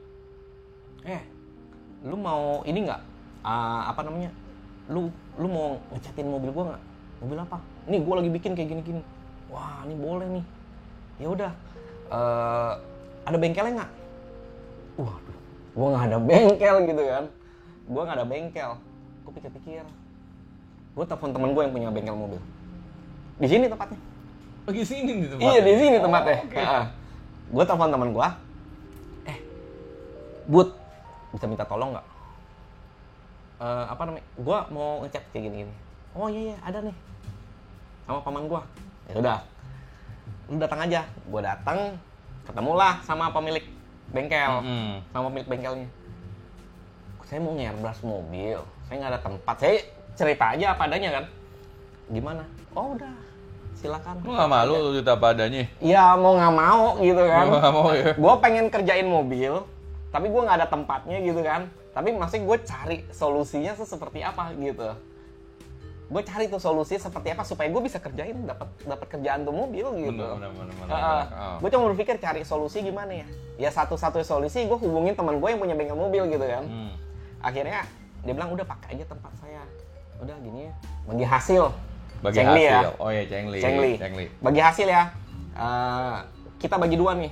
Lu mau ini nggak? Apa namanya? Lu mau ngecatin mobil gue nggak? Mobil apa? Nih gue lagi bikin kayak gini-gini. Wah ini boleh nih. Ya udah. Ada bengkelnya nggak? Waduh, gue nggak ada bengkel gitu kan. Gue nggak ada bengkel. Gue pikir-pikir. Gue telepon temen gue yang punya bengkel mobil. Di sini tempatnya. Oh di sini nih tempatnya? Iya di sini tempatnya. Okay. Gue telepon temen gue. Bud, bisa minta tolong nggak? Apa namanya? Gue mau ngecat kayak gini-gini. Oh iya ada nih. Sama paman gue. Ya udah. Lu datang aja. Gue datang, ketemulah sama pemilik bengkel. Sama pemilik bengkelnya. Saya mau nge-airbrush mobil. Saya nggak ada tempat. Saya cerita aja apa adanya kan. Gimana? Oh udah. Silakan. Lu nggak malu lu cerita apa adanya? Iya mau nggak mau gitu kan. Nggak mau ya. Gue pengen kerjain mobil, tapi gue nggak ada tempatnya gitu kan. Tapi masih gue cari solusinya seperti apa gitu. Gue cari tuh solusi seperti apa supaya gue bisa kerjain dapat kerjaan tuh mobil gitu. Bener. Gue cuma berpikir cari solusi gimana ya. Ya satu-satunya solusi gue hubungin teman gue yang punya bengkel mobil gitu kan. Akhirnya dia bilang udah pakai aja tempat saya. Udah gini ya. Bagi hasil. Cengli ya. Oh ya Cengli. Bagi hasil ya. Kita bagi dua nih.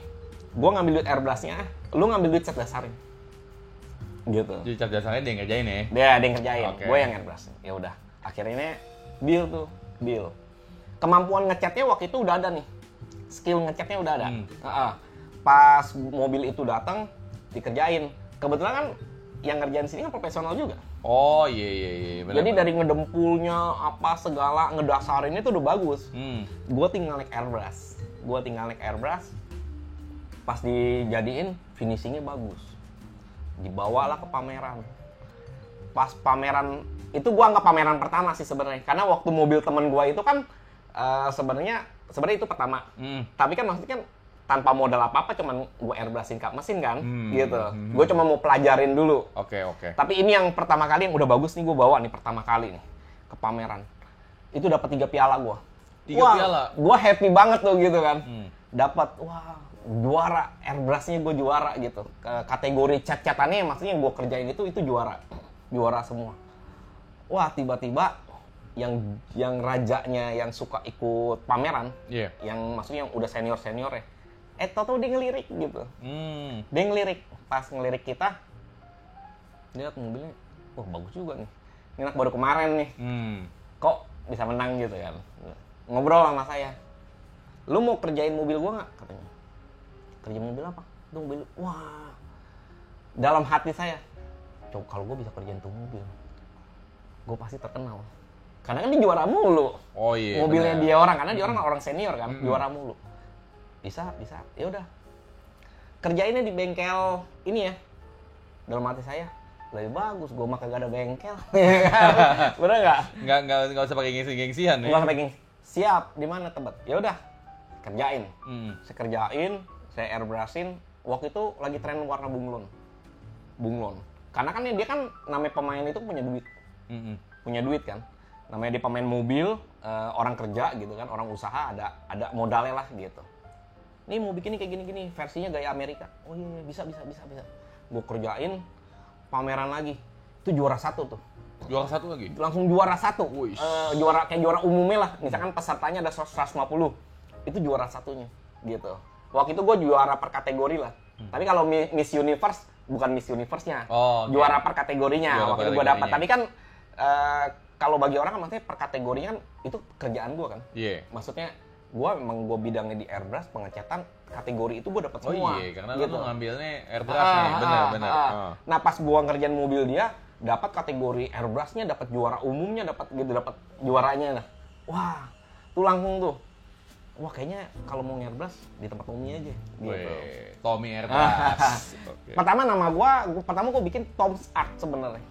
Gue ngambil duit airbrushnya, lu ngambil duit cat dasarnya. Gitu. Jadi cat dasarnya dia ngerjain ya? Dia yang ngerjain. Okay. Gue yang airbrush. Ya udah. Akhirnya deal. Kemampuan ngecatnya waktu itu udah ada nih. Skill ngecatnya udah ada. Pas mobil itu datang dikerjain. Kebetulan kan yang ngerjain sini kan profesional juga. Oh iya. Bener, jadi dari ngedempulnya apa segala ngedasarinnya itu udah bagus. Gue tinggal naik airbrush. Pas dijadiin finishingnya bagus. Dibawalah ke pameran. Pas pameran itu gue anggap pameran pertama sih sebenarnya, karena waktu mobil temen gue itu kan sebenarnya itu pertama. Tapi kan maksudnya kan tanpa modal apa-apa, cuman gue airbrushin kap mesin kan, gitu. Gue cuma mau pelajarin dulu. Oke. Tapi ini yang pertama kali yang udah bagus nih gue bawa nih pertama kali nih ke pameran. Itu dapat 3 piala gue. 3 piala. Gue happy banget tuh gitu kan. Dapat juara, airbrushnya gue juara gitu. Kategori cat-catannya maksudnya yang gue kerjain itu juara semua. Wah tiba-tiba yang rajanya yang suka ikut pameran, yang maksudnya yang udah senior ya, tau dia ngelirik gitu. Dia ngelirik, pas ngelirik kita, dia lihat mobilnya, wah bagus juga nih. Ini anak baru kemarin nih, kok bisa menang gitu kan. Ngobrol sama saya, lu mau kerjain mobil gua nggak? Katanya. Kerja mobil apa? Itu mobil, wah. Dalam hati saya, coba kalau gua bisa kerjain tuh mobil, gue pasti terkenal. Karena kan dia juara mulu. Oh iya. Mobilnya bener. Dia orang, karena dia orang senior kan, juara mulu. Bisa. Ya udah. Kerjainnya di bengkel ini ya. Dalam hati saya, lebih bagus gue mah kagak ada bengkel. Bener enggak? Enggak usah pakai gengsi-gengsian ya. Enggak pakai gengsi. Siap, di mana Tebet? Ya udah. Kerjain. Saya kerjain, saya airbrushin. Waktu itu lagi tren warna bunglon. Karena kan dia kan namanya pemain itu punya duit. Punya duit kan. Namanya dia pemain mobil, orang kerja gitu kan, orang usaha ada modalnya lah gitu. Nih mau bikin kayak gini-gini, versinya gaya Amerika. Oh iya, bisa. Gue kerjain, pameran lagi. Itu juara 1 tuh. Juara 1 lagi? Langsung juara 1. Kayak juara umumnya lah. Misalkan pesertanya ada 150. Itu juara 1-nya gitu. Waktu itu gue juara per kategori lah. Tapi kalau Miss Universe, bukan Miss Universe-nya. Juara per kategorinya. Waktu itu gue dapat. Tapi kan kalau bagi orang kan maksudnya per kategorinya kan itu kerjaan gue kan. Maksudnya gue bidangnya di airbrush, pengecatan, kategori itu gue dapat semua. Karena gitu. lu ngambilnya airbrush nih, benar. Nah pas gue ngerjain mobil dia, dapat kategori airbrushnya, dapat juara umumnya, dapat juaranya. Nah, wah, tuh langsung tuh. Wah kayaknya kalau mau airbrush di tempat Tommy aja. Gitu. Tommy Airbrush. Pertama gue bikin Tom's Art sebenarnya.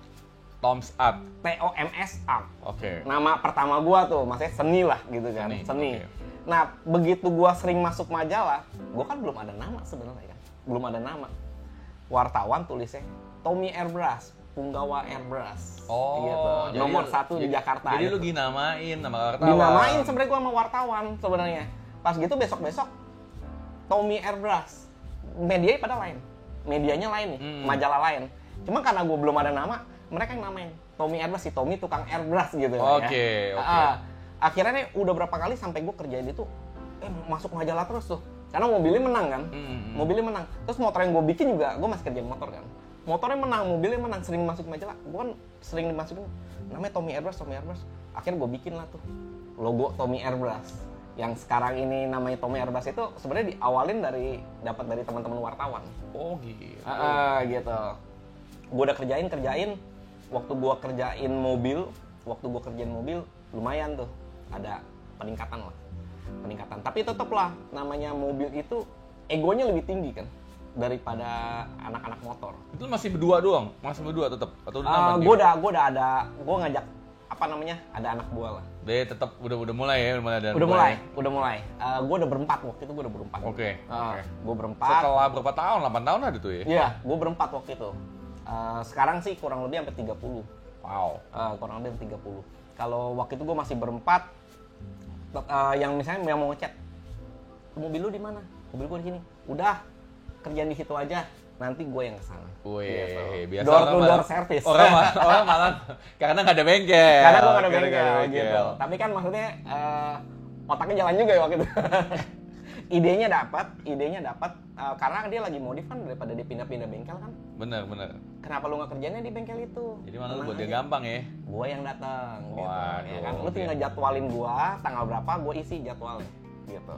Tom's Art. TOMS Art. Oke. Nama pertama gue tuh, maksudnya seni lah gitu kan. Seni. Okay. Nah, begitu gua sering masuk majalah, gua kan belum ada nama sebenarnya kan. Belum ada nama. Wartawan tulisnya Tommy Airbrush, Punggawa Airbrush. Gitu. Nomor 1 di Jakarta. Jadi gitu. lu ginamain nama wartawan. Dinamain sebenarnya gua sama wartawan sebenarnya. Pas gitu besok-besok Tommy Airbrush. Medianya pada lain. Medianya lain nih, majalah lain. Cuma karena gua belum ada nama, mereka yang namain Tommy Airbrush, si Tommy tukang airbrush gitu Oke. Akhirnya nih udah berapa kali sampai gue kerjain itu masuk majalah terus tuh. Karena mobilnya menang kan. Mobilnya menang. Terus motor yang gue bikin juga, gue masih kerjain motor kan. Motornya menang, mobilnya menang, sering masuk majalah. Gue kan sering dimasukin namanya Tommy Airbrush. Akhirnya gue bikin lah tuh logo Tommy Airbrush. Yang sekarang ini namanya Tommy Airbrush itu sebenarnya diawalin dapat dari teman-teman wartawan. Oh gitu. Gitu. Gue udah kerjain. Waktu gue kerjain mobil lumayan tuh. Ada peningkatan. Tapi tetep lah, namanya mobil itu egonya lebih tinggi kan daripada anak-anak motor. Itu masih berdua doang? Masih berdua tetap? Atau udah nambah? Gue ngajak ada anak buah lah. Dia tetap udah mulai ya? Udah mulai. Gue udah berempat waktu itu, Oke. Gue berempat. Setelah berapa tahun? 8 tahun ada tuh ya? Iya, gue berempat waktu itu. Sekarang sih kurang lebih sampai 30. Wow. Kurang lebih 30. Kalau waktu itu gue masih berempat, yang misalnya yang mau ngecat, mobil lu di mana? Mobil gue di sini. Udah, kerjaan di situ aja. Nanti gue yang kesana. Biasa door to door service. Orang malah karena nggak ada bengkel. Karena gue nggak ada bengkel gitu. Tapi kan maksudnya otaknya jalan juga ya waktu itu. idenya dapat karena dia lagi modif kan, daripada dia pindah-pindah bengkel kan. Bener. Kenapa lu nggak kerjanya di bengkel itu? Jadi malah lu buat dia gampang ya? Gua yang datang gitu. Ya kan? Lu Oke. tinggal jadwalin gua tanggal berapa, gua isi jadwalnya gitu.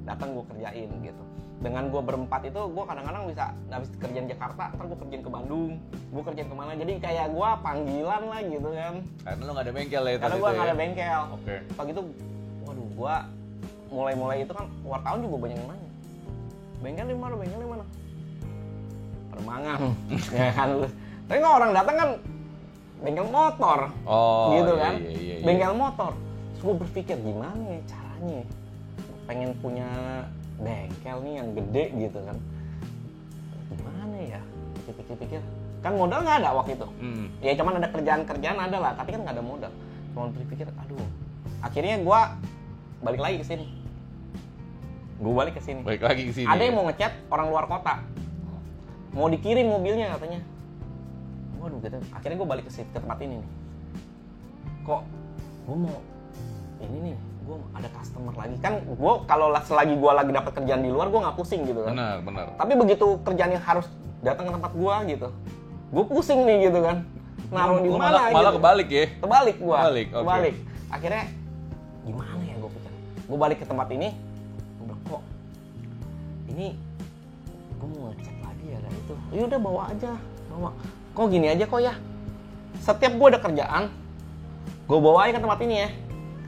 Datang gua kerjain gitu. Dengan gua berempat itu, gua kadang-kadang bisa habis kerjaan Jakarta, ntar gua kerjain ke Bandung, gua kerjain kemana. Jadi kayak gua panggilan lah gitu kan. Karena lu nggak ada bengkel ya? Karena gua nggak ada bengkel. Oke. Pagi itu, waduh, gua mulai itu kan wartawan juga banyak yang nanya. Bengkel di mana? Permangan. Ya kan lu. Tapi kalau orang datang kan bengkel motor. Gitu kan. Iya. Bengkel motor. Terus gue berpikir gimana ya caranya. Pengen punya bengkel nih yang gede gitu kan. Gimana ya? Pikir-pikir. Kan modal nggak ada waktu itu. Ya cuman ada kerjaan ada lah, tapi kan nggak ada modal. Cuma berpikir, aduh. Akhirnya gue balik lagi ke sini. Ada yang mau ngecat orang luar kota, mau dikirim mobilnya katanya. Waduh gitu. Akhirnya gue balik ke tempat ini nih. Kok gue mau ini nih, gue ada customer lagi kan. Gue kalau selagi gue lagi dapat kerjaan di luar, gue nggak pusing gitu kan. Benar. Tapi begitu kerjaan yang harus datang ke tempat gue gitu, gue pusing nih gitu kan. Naruh di mana? Malah gitu. kebalik ya? Kebalik gue. Kebalik. Akhirnya gimana ya gue pikir. Gue balik ke tempat ini. Kok ini gue mau ngecek lagi ya dari itu. Ya udah bawa aja. Kok gini aja kok ya. Setiap gue ada kerjaan, gue bawa aja ke tempat ini ya.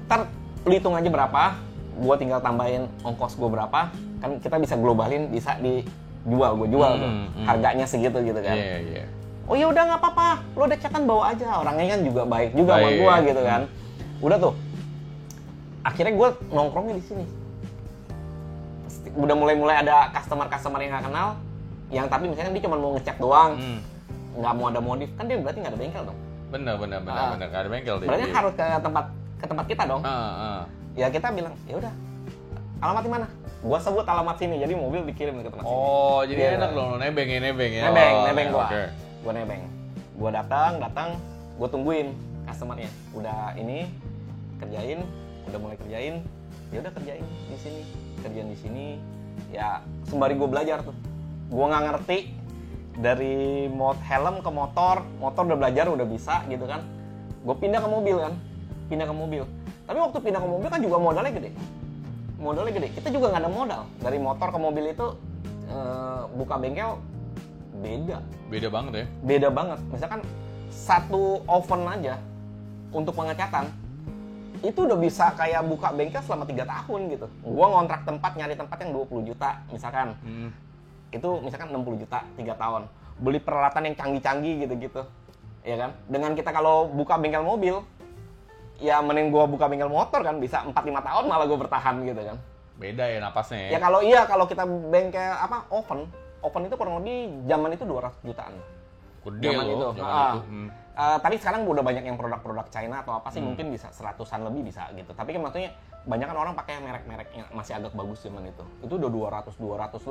Ntar lu hitung aja berapa, gue tinggal tambahin ongkos gue berapa. Kan kita bisa globalin, bisa dijual, gue jual tuh. Harganya segitu gitu kan. Iya. Oh ya udah nggak apa-apa, lu udah cetan bawa aja. Orangnya kan juga baik sama gue gitu kan. Udah tuh. Akhirnya gue nongkrongnya di sini. udah mulai ada customer yang nggak kenal, yang tapi misalnya dia cuma mau ngecek doang, nggak mau ada modif, kan dia berarti nggak ada bengkel dong. Bener, nggak ada bengkel. Berarti harus ke tempat kita dong. Ya kita bilang, ya udah, alamat di mana? Gua sebut alamat sini, jadi mobil dikirim ke tempat sini. Oh, jadi enak dong, nebeng ya. Nebeng gua. Okay. Gua nebeng. Gua datang, gua tungguin customernya. Udah ini kerjain, udah mulai kerjain. Ya udah kerjain di sini. Ya sembari gua belajar tuh. Gua nggak ngerti dari helm ke motor udah belajar, udah bisa gitu kan. Gua pindah ke mobil. Tapi waktu pindah ke mobil kan juga modalnya gede. Kita juga nggak ada modal. Dari motor ke mobil itu buka bengkel beda banget ya. Beda banget. Misalkan satu oven aja untuk pengecatan itu udah bisa kayak buka bengkel selama 3 tahun gitu. Gua ngontrak nyari tempat yang 20 juta misalkan. Itu misalkan 60 juta 3 tahun. Beli peralatan yang canggih-canggih gitu-gitu. Ya kan? Dengan kita kalau buka bengkel mobil, ya mending gua buka bengkel motor kan, bisa 4-5 tahun malah gua bertahan gitu kan. Beda ya napasnya ya. Ya kalau kita bengkel oven itu kurang lebih zaman itu 200 jutaan. Gede zaman loh, itu. zaman itu. Tapi sekarang udah banyak yang produk-produk China atau apa sih, mungkin bisa 100-an lebih bisa gitu. Tapi kan maksudnya banyak kan orang pakai merek-merek yang masih agak bagus zaman itu. Itu udah 200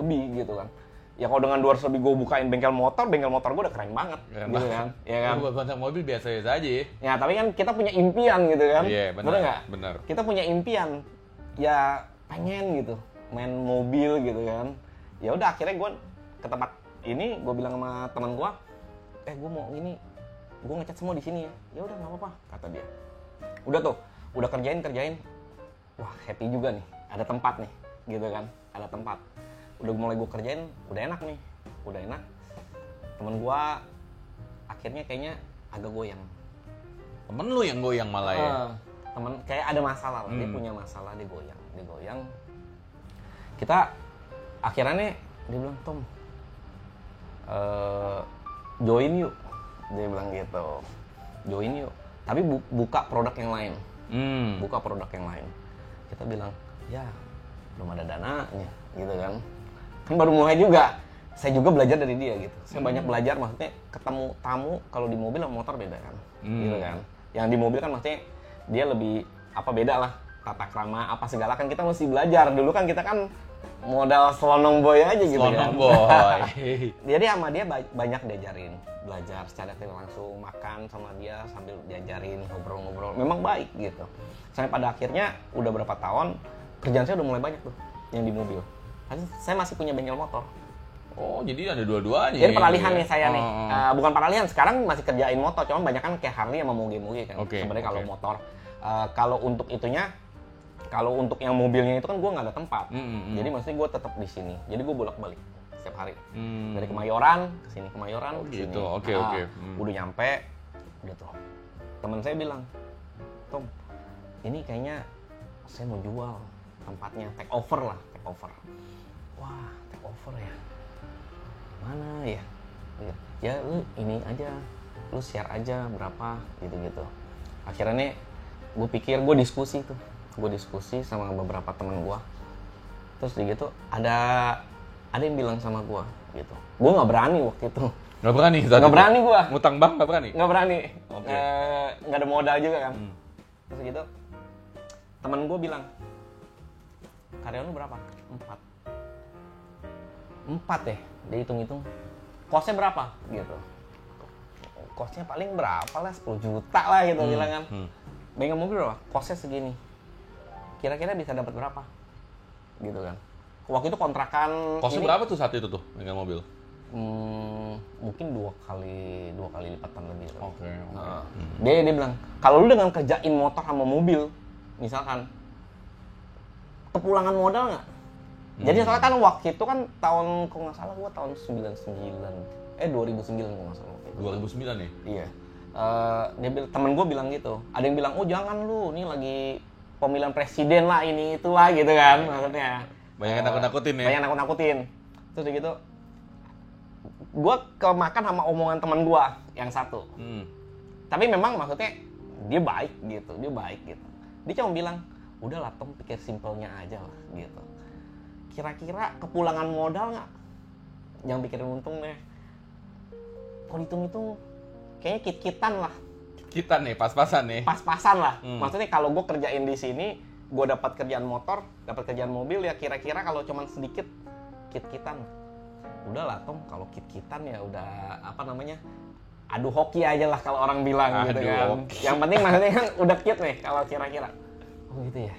lebih gitu kan. Ya kalau dengan 200 lebih gue bukain bengkel motor gue udah keren banget gitu kan. Ya kan. Buat kontak mobil biasa aja ya. Ya tapi kan kita punya impian gitu kan. Iya, benar. Bener nggak? Benar. Kita punya impian. Ya pengen gitu main mobil gitu kan. Ya udah akhirnya gue ke tempat ini, gue bilang sama teman gue, gue mau ini, gue ngecat semua di sini ya. Ya udah nggak apa-apa kata dia. Udah tuh, udah kerjain. Wah happy juga nih, ada tempat nih gitu kan, ada tempat. Udah mulai gue kerjain, udah enak. Temen gue akhirnya kayaknya agak goyang. Temen lu yang goyang malah ya? Temen kayak ada masalah lah, dia punya masalah, dia goyang. Kita akhirnya dia bilang, Tom, join yuk, dia bilang gitu. Join yuk, tapi buka produk yang lain. Kita bilang, ya belum ada dananya gitu kan baru mulai juga. Saya juga belajar dari dia gitu. Saya banyak belajar, maksudnya ketemu tamu kalau di mobil sama motor beda kan. Gitu kan. Yang di mobil kan maksudnya dia lebih beda lah, tata krama apa segala kan kita mesti belajar. Dulu kan kita kan modal selonong boy aja gitu kan. Selonong boy. Jadi sama dia banyak diajarin, belajar secara tidak langsung, makan sama dia sambil diajarin, ngobrol-ngobrol. Memang baik gitu. Sampai pada akhirnya udah berapa tahun kerjaan saya udah mulai banyak tuh yang di mobil. Saya masih punya bengkel motor. Oh, jadi ada dua-duanya. Jadi peralihan nih saya nih. Bukan peralihan, sekarang masih kerjain motor, cuman banyak kan kayak Harley sama moge-moge kan. Sebenarnya kalau motor. Kalau untuk itunya, kalau untuk yang mobilnya itu kan gue nggak ada tempat. Jadi maksudnya gue tetap di sini. Jadi gue bolak-balik setiap hari. Dari Kemayoran ke sini, Kemayoran ke sini. Gitu. Oke. Udah nyampe, udah tuh. Teman saya bilang, Tom, ini kayaknya saya mau jual tempatnya, take over. Wah, take over ya. Mana ya? Ya lu ini aja, lu share aja berapa gitu. Akhirnya gue pikir, gue diskusi sama beberapa teman gue. Terus gitu ada yang bilang sama gue gitu. Gue nggak berani waktu itu. Nggak berani gue. Ngutang bank nggak berani. Nggak ada modal juga kan. Terus gitu teman gue bilang, karyawan lu berapa? 4 deh, dia hitung-hitung. Kosnya berapa? Gitu. Kosnya paling berapa lah, 10 juta lah gitu bilang kan. Bengkel mobil berapa? Kosnya segini. Kira-kira bisa dapat berapa? Gitu kan. Waktu itu kontrakan. Kosnya berapa tuh saat itu tuh bengkel mobil? Mungkin dua kali lipatan lebih. Oke. Dia bilang, kalau lu dengan kerjain motor sama mobil, misalkan, kepulangan modal nggak? Jadi soalnya kan waktu itu kan tahun, kalau nggak salah gua tahun 2009 gua nggak salah waktu itu. 2009 ya? Iya. Temen gua bilang gitu. Ada yang bilang, oh jangan lu, ini lagi pemilihan presiden lah, ini itu lah gitu kan, maksudnya. Banyak yang nakut-nakutin ya? Banyak nakut-nakutin. Terus gitu, gua kemakan sama omongan teman gua yang satu. Tapi memang maksudnya dia baik gitu. Dia cuma bilang, udahlah Tom, pikir simpelnya aja lah gitu. kira-kira kepulangan modal nggak? Yang bikin untung deh. Kalau hitung-hitung, kayaknya kit-kitan lah. Kita nih, pas-pasan nih. Pas-pasan lah. Maksudnya kalau gue kerjain di sini, gue dapat kerjaan motor, dapat kerjaan mobil, ya kira-kira kalau cuman sedikit kit-kitan. Udah lah, Tom, kalau kit-kitan ya udah apa namanya? Adu hoki aja lah kalau orang bilang gitu kan. Hoki. Yang penting maksudnya kan udah kit nih kalau kira-kira. Oh gitu ya.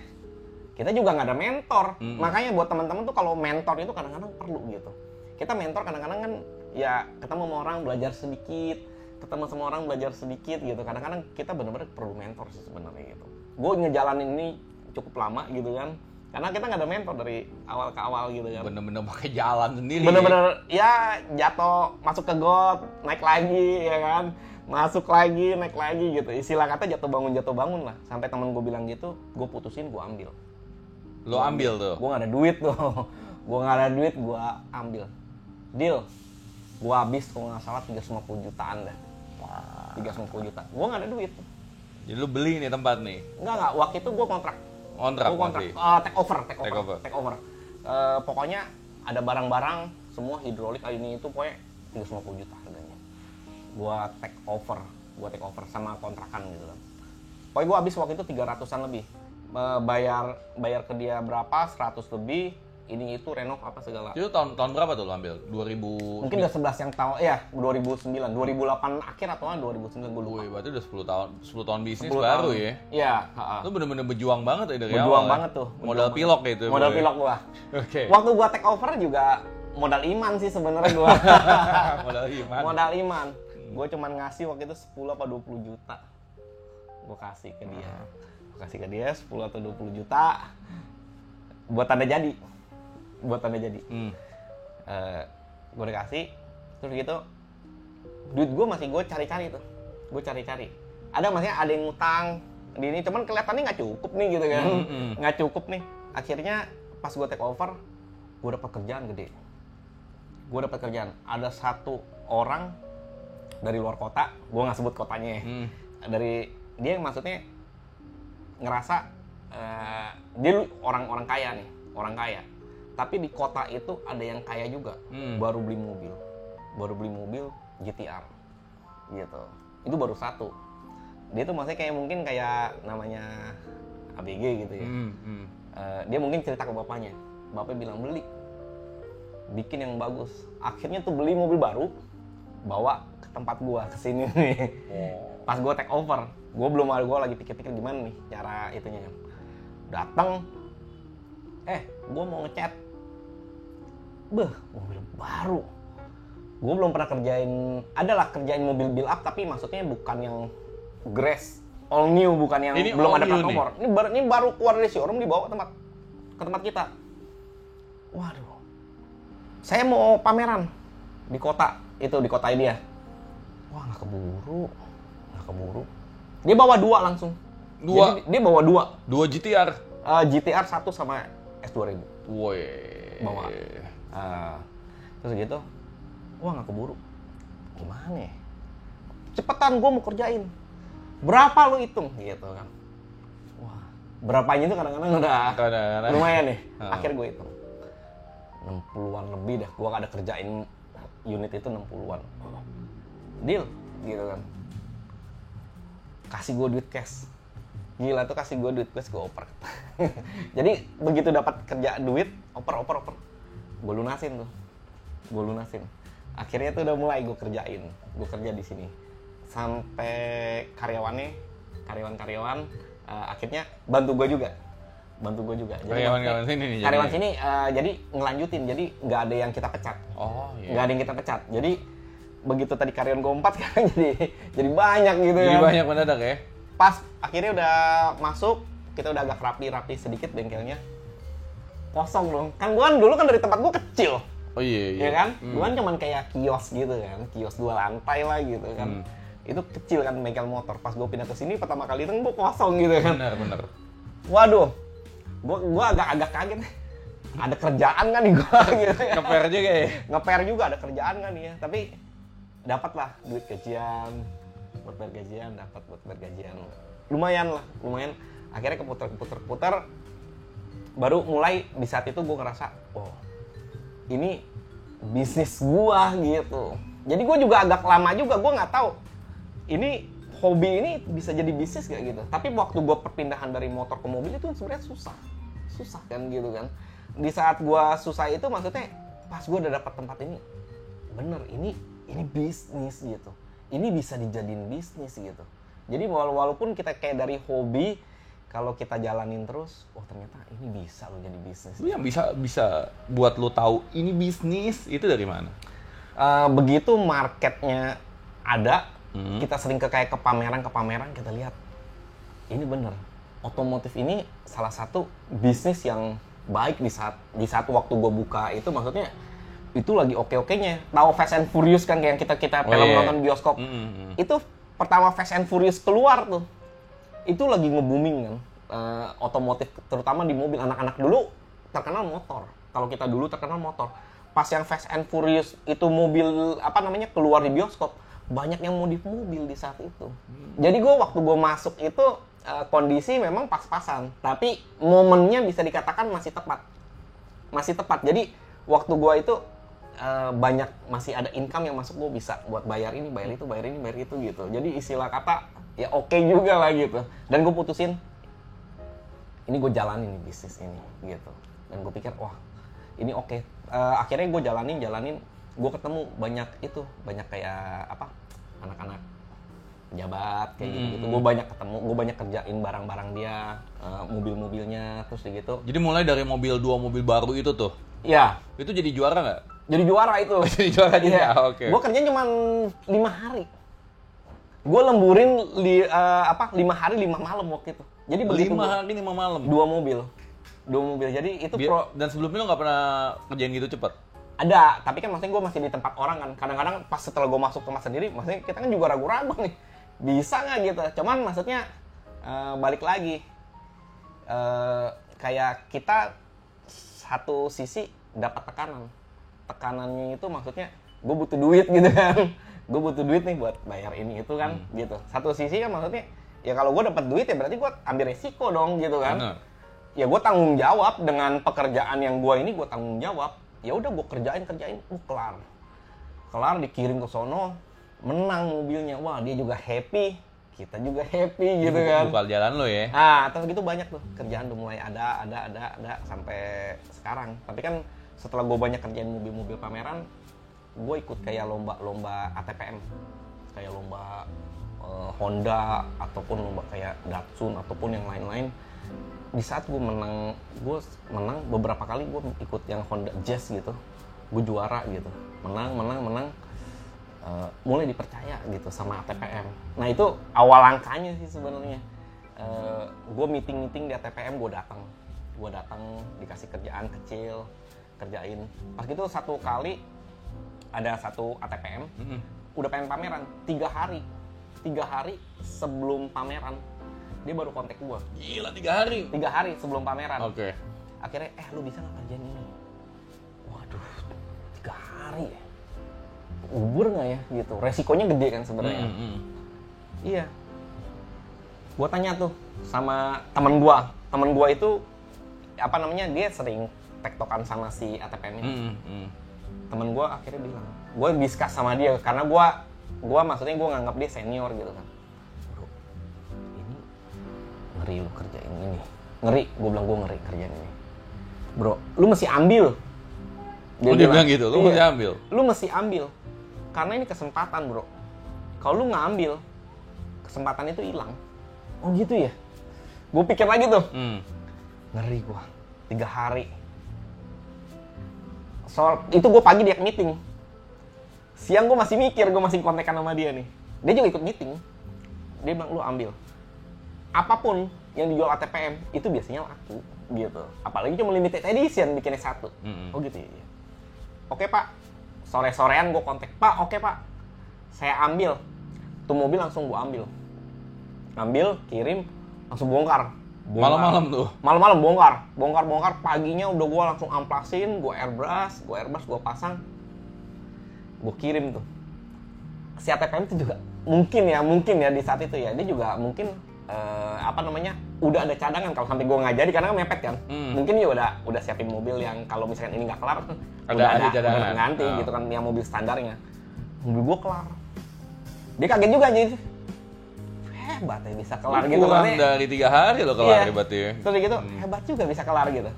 Kita juga nggak ada mentor. Makanya buat teman-teman tuh kalau mentor itu kadang-kadang perlu gitu. Kita mentor kadang-kadang kan ya ketemu sama orang belajar sedikit, ketemu sama orang belajar sedikit gitu. Kadang-kadang kita benar-benar perlu mentor sih sebenarnya gitu. Gue ngejalanin ini cukup lama gitu kan. Karena kita nggak ada mentor dari awal ke awal gitu kan. Bener-bener pakai jalan sendiri. Bener-bener ya jatuh, masuk ke got, naik lagi ya kan. Masuk lagi, naik lagi gitu. Istilah kata jatuh bangun lah. Sampai temen gue bilang gitu, gue putusin, gue ambil. Lo ambil tuh? Gue gak ada duit tuh. Gue gak ada duit, gue ambil. Deal. Gue habis kalau gak salah 350 jutaan dah. 350 juta. Gue gak ada duit. Jadi lo beli nih tempat nih? Enggak. Waktu itu gue kontrak. Kontrak masih? Take over. Pokoknya ada barang-barang, semua hidrolik ini itu pokoknya 350 juta harganya. Gue take over sama kontrakan gitu kan. Pokoknya gue habis waktu itu 300-an lebih. Bayar ke dia berapa, 100 lebih, ini itu renov apa segala. Itu tahun berapa tuh lo ambil? 2000? Mungkin udah 11 yang tahu, ya 2009, 2008 akhir atau 2009 gue lupa. Wih, berarti udah 10 tahun bisnis 10 baru tahun. ya? Iya. Lu bener-bener berjuang banget ya dari awal. Berjuang banget tuh. Modal pilok gitu. Modal pilok gua. Oke. Waktu gua take over juga modal iman sih sebenarnya gua. Modal iman. Modal iman. Gua cuman ngasih waktu itu 10 apa 20 juta. Gua kasih ke dia. Gua kasih ke dia 10 atau 20 juta buat tanda jadi. Gue udah kasih, terus gitu duit gue masih gue cari-cari tuh, ada maksudnya ada yang ngutang di ini, cuman kelihatannya nggak cukup nih gitu kan, nggak cukup nih. Akhirnya pas gue take over, gue dapat kerjaan gede. Ada satu orang dari luar kota, gue nggak sebut kotanya ya, dari dia yang maksudnya ngerasa dia orang kaya, tapi di kota itu ada yang kaya juga, baru beli mobil GTR gitu. Itu baru satu. Dia tuh maksudnya kayak mungkin kayak namanya ABG gitu ya. Dia mungkin cerita ke bapaknya bilang beli, bikin yang bagus. Akhirnya tuh beli mobil baru, bawa ke tempat gua kesini nih. Pas gua take over, gua lagi pikir-pikir gimana nih cara itunya. Datang, gua mau ngecat. Mobil baru. Gue belum pernah kerjain mobil build up, tapi maksudnya bukan yang grass, all new, bukan yang ini belum ada plat nomor. Ini baru keluar dari showroom, dibawa ke tempat kita. Waduh. Saya mau pameran di kota dia. Wah, nggak keburu. Dia bawa 2 langsung. Jadi, dia bawa 2. 2 GTR. GTR 1 sama S2000. Woi. Bawa. Terus gitu, wah nggak keburu, gimana ya? Cepetan, gue mau kerjain. Berapa lu hitung? Gitu kan. Wah, berapanya itu kadang-kadang udah lumayan nih. Akhirnya gue hitung 60-an lebih dah. Gue ada kerjain unit itu 60-an. Deal, gitu kan. Kasih gue duit cash. Gila tuh, kasih gue duit cash, gue oper. Jadi begitu dapat kerja duit, oper. Gue lunasin. Akhirnya tuh udah mulai gue kerja di sini sampai karyawan akhirnya bantu gue juga. Karyawan sini jadi ngelanjutin, jadi nggak ada yang kita pecat. Nggak ada yang kita pecat. Jadi begitu tadi karyawan gue 4 sekarang jadi banyak gitu ya. Jadi banyak mendadak ya. Pas akhirnya udah masuk, kita udah agak rapi sedikit bengkelnya. Kosong dong. Kan dulu dari tempat gue kecil. Oh iya. Ya kan? Gue kan cuman kayak kios gitu kan. Kios 2 lantai lah gitu kan. Itu kecil kan bengkel motor. Pas gue pindah ke sini pertama kali itu gue kosong gitu kan. Bener. Waduh. Gue agak kaget. Ada kerjaan kan nih gue gitu ya. Ngeper juga ada kerjaan kan ya. Tapi dapat lah duit gajian. Buat bayar gajian. Lumayan. Akhirnya keputar. baru mulai di saat itu gue ngerasa, oh ini bisnis gue gitu. Jadi gue juga agak lama juga, gue nggak tahu ini hobi ini bisa jadi bisnis gak gitu. Tapi waktu gue perpindahan dari motor ke mobil itu sebenarnya susah kan gitu kan. Di saat gue susah itu maksudnya pas gue udah dapat tempat ini, bener ini bisnis gitu. Ini bisa dijadiin bisnis gitu. Jadi walaupun kita kayak dari hobi, kalau kita jalanin terus, oh ternyata ini bisa lo jadi bisnis. Lu yang bisa buat lo tahu ini bisnis itu dari mana? Begitu marketnya ada, kita sering kayak ke pameran kita lihat ini bener otomotif ini salah satu bisnis yang baik di saat waktu gue buka itu, maksudnya itu lagi oke-okenya. Tahu Fast and Furious kan, kayak kita film nonton bioskop. Itu pertama Fast and Furious keluar tuh, itu lagi nge-booming kan, otomotif terutama di mobil. Anak-anak dulu terkenal motor, kalau kita dulu terkenal motor. Pas yang Fast and Furious itu mobil keluar di bioskop, banyak yang modif mobil di saat itu. Jadi waktu gue masuk itu kondisi memang pas-pasan, tapi momennya bisa dikatakan masih tepat. Jadi waktu gue itu banyak masih ada income yang masuk, gue bisa buat bayar ini, bayar itu gitu. Jadi istilah kata ya oke juga lah gitu. Dan gue putusin ini gue jalanin nih bisnis ini gitu. Dan gue pikir wah ini oke. Akhirnya gue jalanin, gue ketemu banyak kayak anak-anak pejabat kayak gitu. Gue banyak ketemu, gue banyak kerjain barang-barang dia, mobil-mobilnya terus gitu. Jadi mulai dari mobil 2 mobil baru itu tuh. Iya. Itu jadi juara nggak? Jadi juara itu. Jadi juara juga. Iya. Oke. Gue kerjanya cuma 5 hari. Gue lemburin 5 hari 5 malam waktu itu. Jadi begitu 5 hari 5 malam. 2 mobil. Jadi itu Dan sebelumnya lo nggak pernah kerjain gitu cepet? Ada, tapi kan maksudnya gue masih di tempat orang kan. Kadang-kadang pas setelah gue masuk tempat sendiri, maksudnya kita kan juga ragu-ragu nih. Bisa nggak gitu? Cuman maksudnya balik lagi. Kayak kita satu sisi dapat tekanan. Tekanannya itu maksudnya gue butuh duit gitu kan. Gue butuh duit nih buat bayar ini itu kan gitu. Satu sisi kan maksudnya ya kalau gue dapat duit ya berarti gue ambil resiko dong gitu kan. Bener. Ya gue tanggung jawab dengan pekerjaan yang gue ini, gue tanggung jawab. Ya udah gue kerjain, kelar dikirim ke sono, menang mobilnya. Wah dia juga happy, kita juga happy gitu kan. Buka jalan lo ya. Terus gitu banyak tuh kerjaan udah mulai ada sampai sekarang. Tapi kan setelah gue banyak kerjain mobil-mobil pameran, gue ikut kayak lomba ATPM, kayak lomba Honda ataupun lomba kayak Datsun ataupun yang lain-lain. Di saat gue menang beberapa kali. Gue ikut yang Honda Jazz gitu, gue juara gitu, menang, mulai dipercaya gitu sama ATPM. Nah itu awal langkahnya sih sebenarnya. Gue meeting di ATPM, gue datang dikasih kerjaan kecil, kerjain. Pas gitu satu kali ada satu ATPM, udah pengen pameran 3 hari sebelum pameran. Dia baru kontak gue. Gila 3 hari? 3 hari sebelum pameran. Oke. Akhirnya, lu bisa nggak kerjain ini? Waduh, 3 hari ya? Ubur nggak ya? Gitu. Resikonya gede kan sebenarnya. Iya. Gue tanya tuh sama temen gue. Temen gue itu, dia sering tektokan sama si ATPM ini. Temen gue akhirnya bilang, gue discuss sama dia. Karena gue maksudnya gue nganggap dia senior gitu kan. Ngeri lu kerjain ini. Ngeri, gue bilang gue ngeri kerjain ini. Bro, lu mesti ambil. Dia bilang gitu, lu mesti ambil? Lu mesti ambil. Karena ini kesempatan bro. Kalau lu nggak ambil, kesempatan itu hilang. Oh gitu ya? Gue pikir lagi tuh. Ngeri gue, 3 hari. Soal itu gue pagi dia meeting. Siang gue masih mikir, gue masih kontekan sama dia nih. Dia juga ikut meeting. Dia bilang, lu ambil. Apapun yang dijual ATPM itu biasanya laku gitu. Apalagi cuma limited edition bikinnya 1. Oh gitu ya. Oke pak, sore-sorean gue kontak. Pak, oke pak, saya ambil. Tuh mobil langsung gue ambil. Kirim, langsung bongkar. Malam-malam tuh? Malam-malam bongkar. Paginya udah gue langsung amplasin, gue airbrush, gue pasang. Gue kirim tuh. Si ATPM itu juga mungkin ya di saat itu ya, dia juga mungkin udah ada cadangan kalau sampai gue nggak jadi karena kan mepet kan. Mungkin ya udah siapin mobil yang kalau misalkan ini nggak kelar Ada cadangan. udah ganti gitu kan, yang mobil standarnya. Mobil gue kelar, dia kaget juga jadi hebat ya bisa kelar gitu. Kurang dari 3 hari lo kelar berarti ya. Terus gitu hebat juga bisa kelar gitu.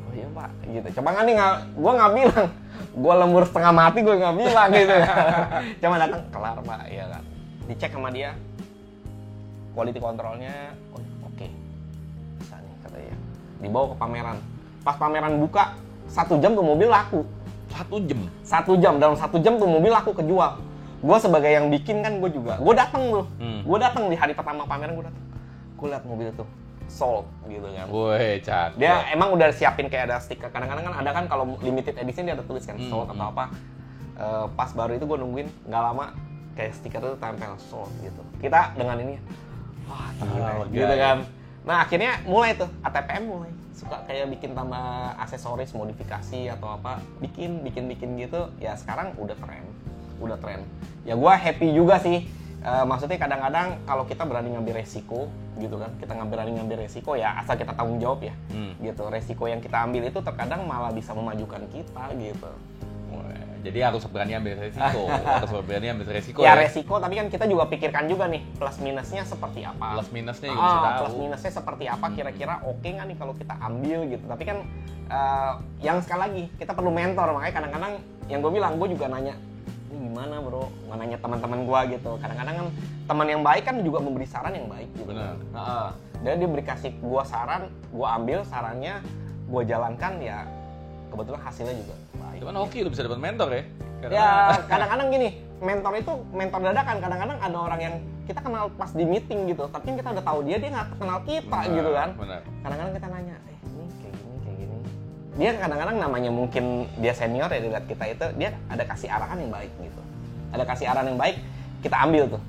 Oh iya pak gitu. Coba kan nih gue nggak bilang, gue lembur setengah mati gue nggak bilang gitu. Cuma datang kelar pak, ya kan. Dicek sama dia, quality controlnya, oke. Bisa nih katanya. Dibawa ke pameran. Pas pameran buka, 1 jam tuh mobil laku. 1 jam? 1 jam, dalam 1 jam tuh mobil laku kejual. Gue sebagai yang bikin kan gue juga. Gue datang tuh. Gue datang di hari pertama pameran gue datang. Gue liat mobil tuh sold gitu kan. Woi, cakep. Dia emang udah siapin kayak ada stiker. Kadang-kadang kan ada kan kalau limited edition dia ada tulis kan sold atau apa. Pas baru itu gue nungguin nggak lama kayak stiker itu tempel sold gitu. Kita dengan ini, wah gila gitu kan. Nah akhirnya mulai tuh ATPM mulai suka kayak bikin tambah aksesoris, modifikasi atau apa, bikin gitu. Ya sekarang udah tren. Ya gue happy juga sih. Maksudnya kadang-kadang kalau kita berani ngambil resiko gitu kan, kita berani ngambil resiko ya asal kita tanggung jawab ya. Gitu, resiko yang kita ambil itu terkadang malah bisa memajukan kita gitu. Jadi harus berani ambil resiko, ya. Resiko, tapi kan kita juga pikirkan juga nih plus minusnya seperti apa. Plus minusnya juga bisa tahu. Plus minusnya seperti apa, kira-kira oke nggak nih kalau kita ambil gitu. Tapi kan yang sekali lagi kita perlu mentor, makanya kadang-kadang yang gue bilang, gue juga nanya, ini gimana bro, nanya teman-teman gue gitu. Kadang-kadang kan teman yang baik kan juga memberi saran yang baik gitu. Benar. Dan dia beri kasih gue saran, gue ambil sarannya, gue jalankan ya. Kebetulan hasilnya juga baik. Itu kan hoki lu bisa dapat mentor ya? Ya kadang-kadang gini, mentor itu mentor dadakan. Kadang-kadang ada orang yang kita kenal pas di meeting gitu, tapi kita udah tahu dia nggak kenal kita gitu kan. Benar. Kadang-kadang kita nanya, ini kayak gini. Dia kadang-kadang namanya mungkin dia senior ya, dilihat kita itu, dia ada kasih arahan yang baik gitu. Ada kasih arahan yang baik, kita ambil tuh.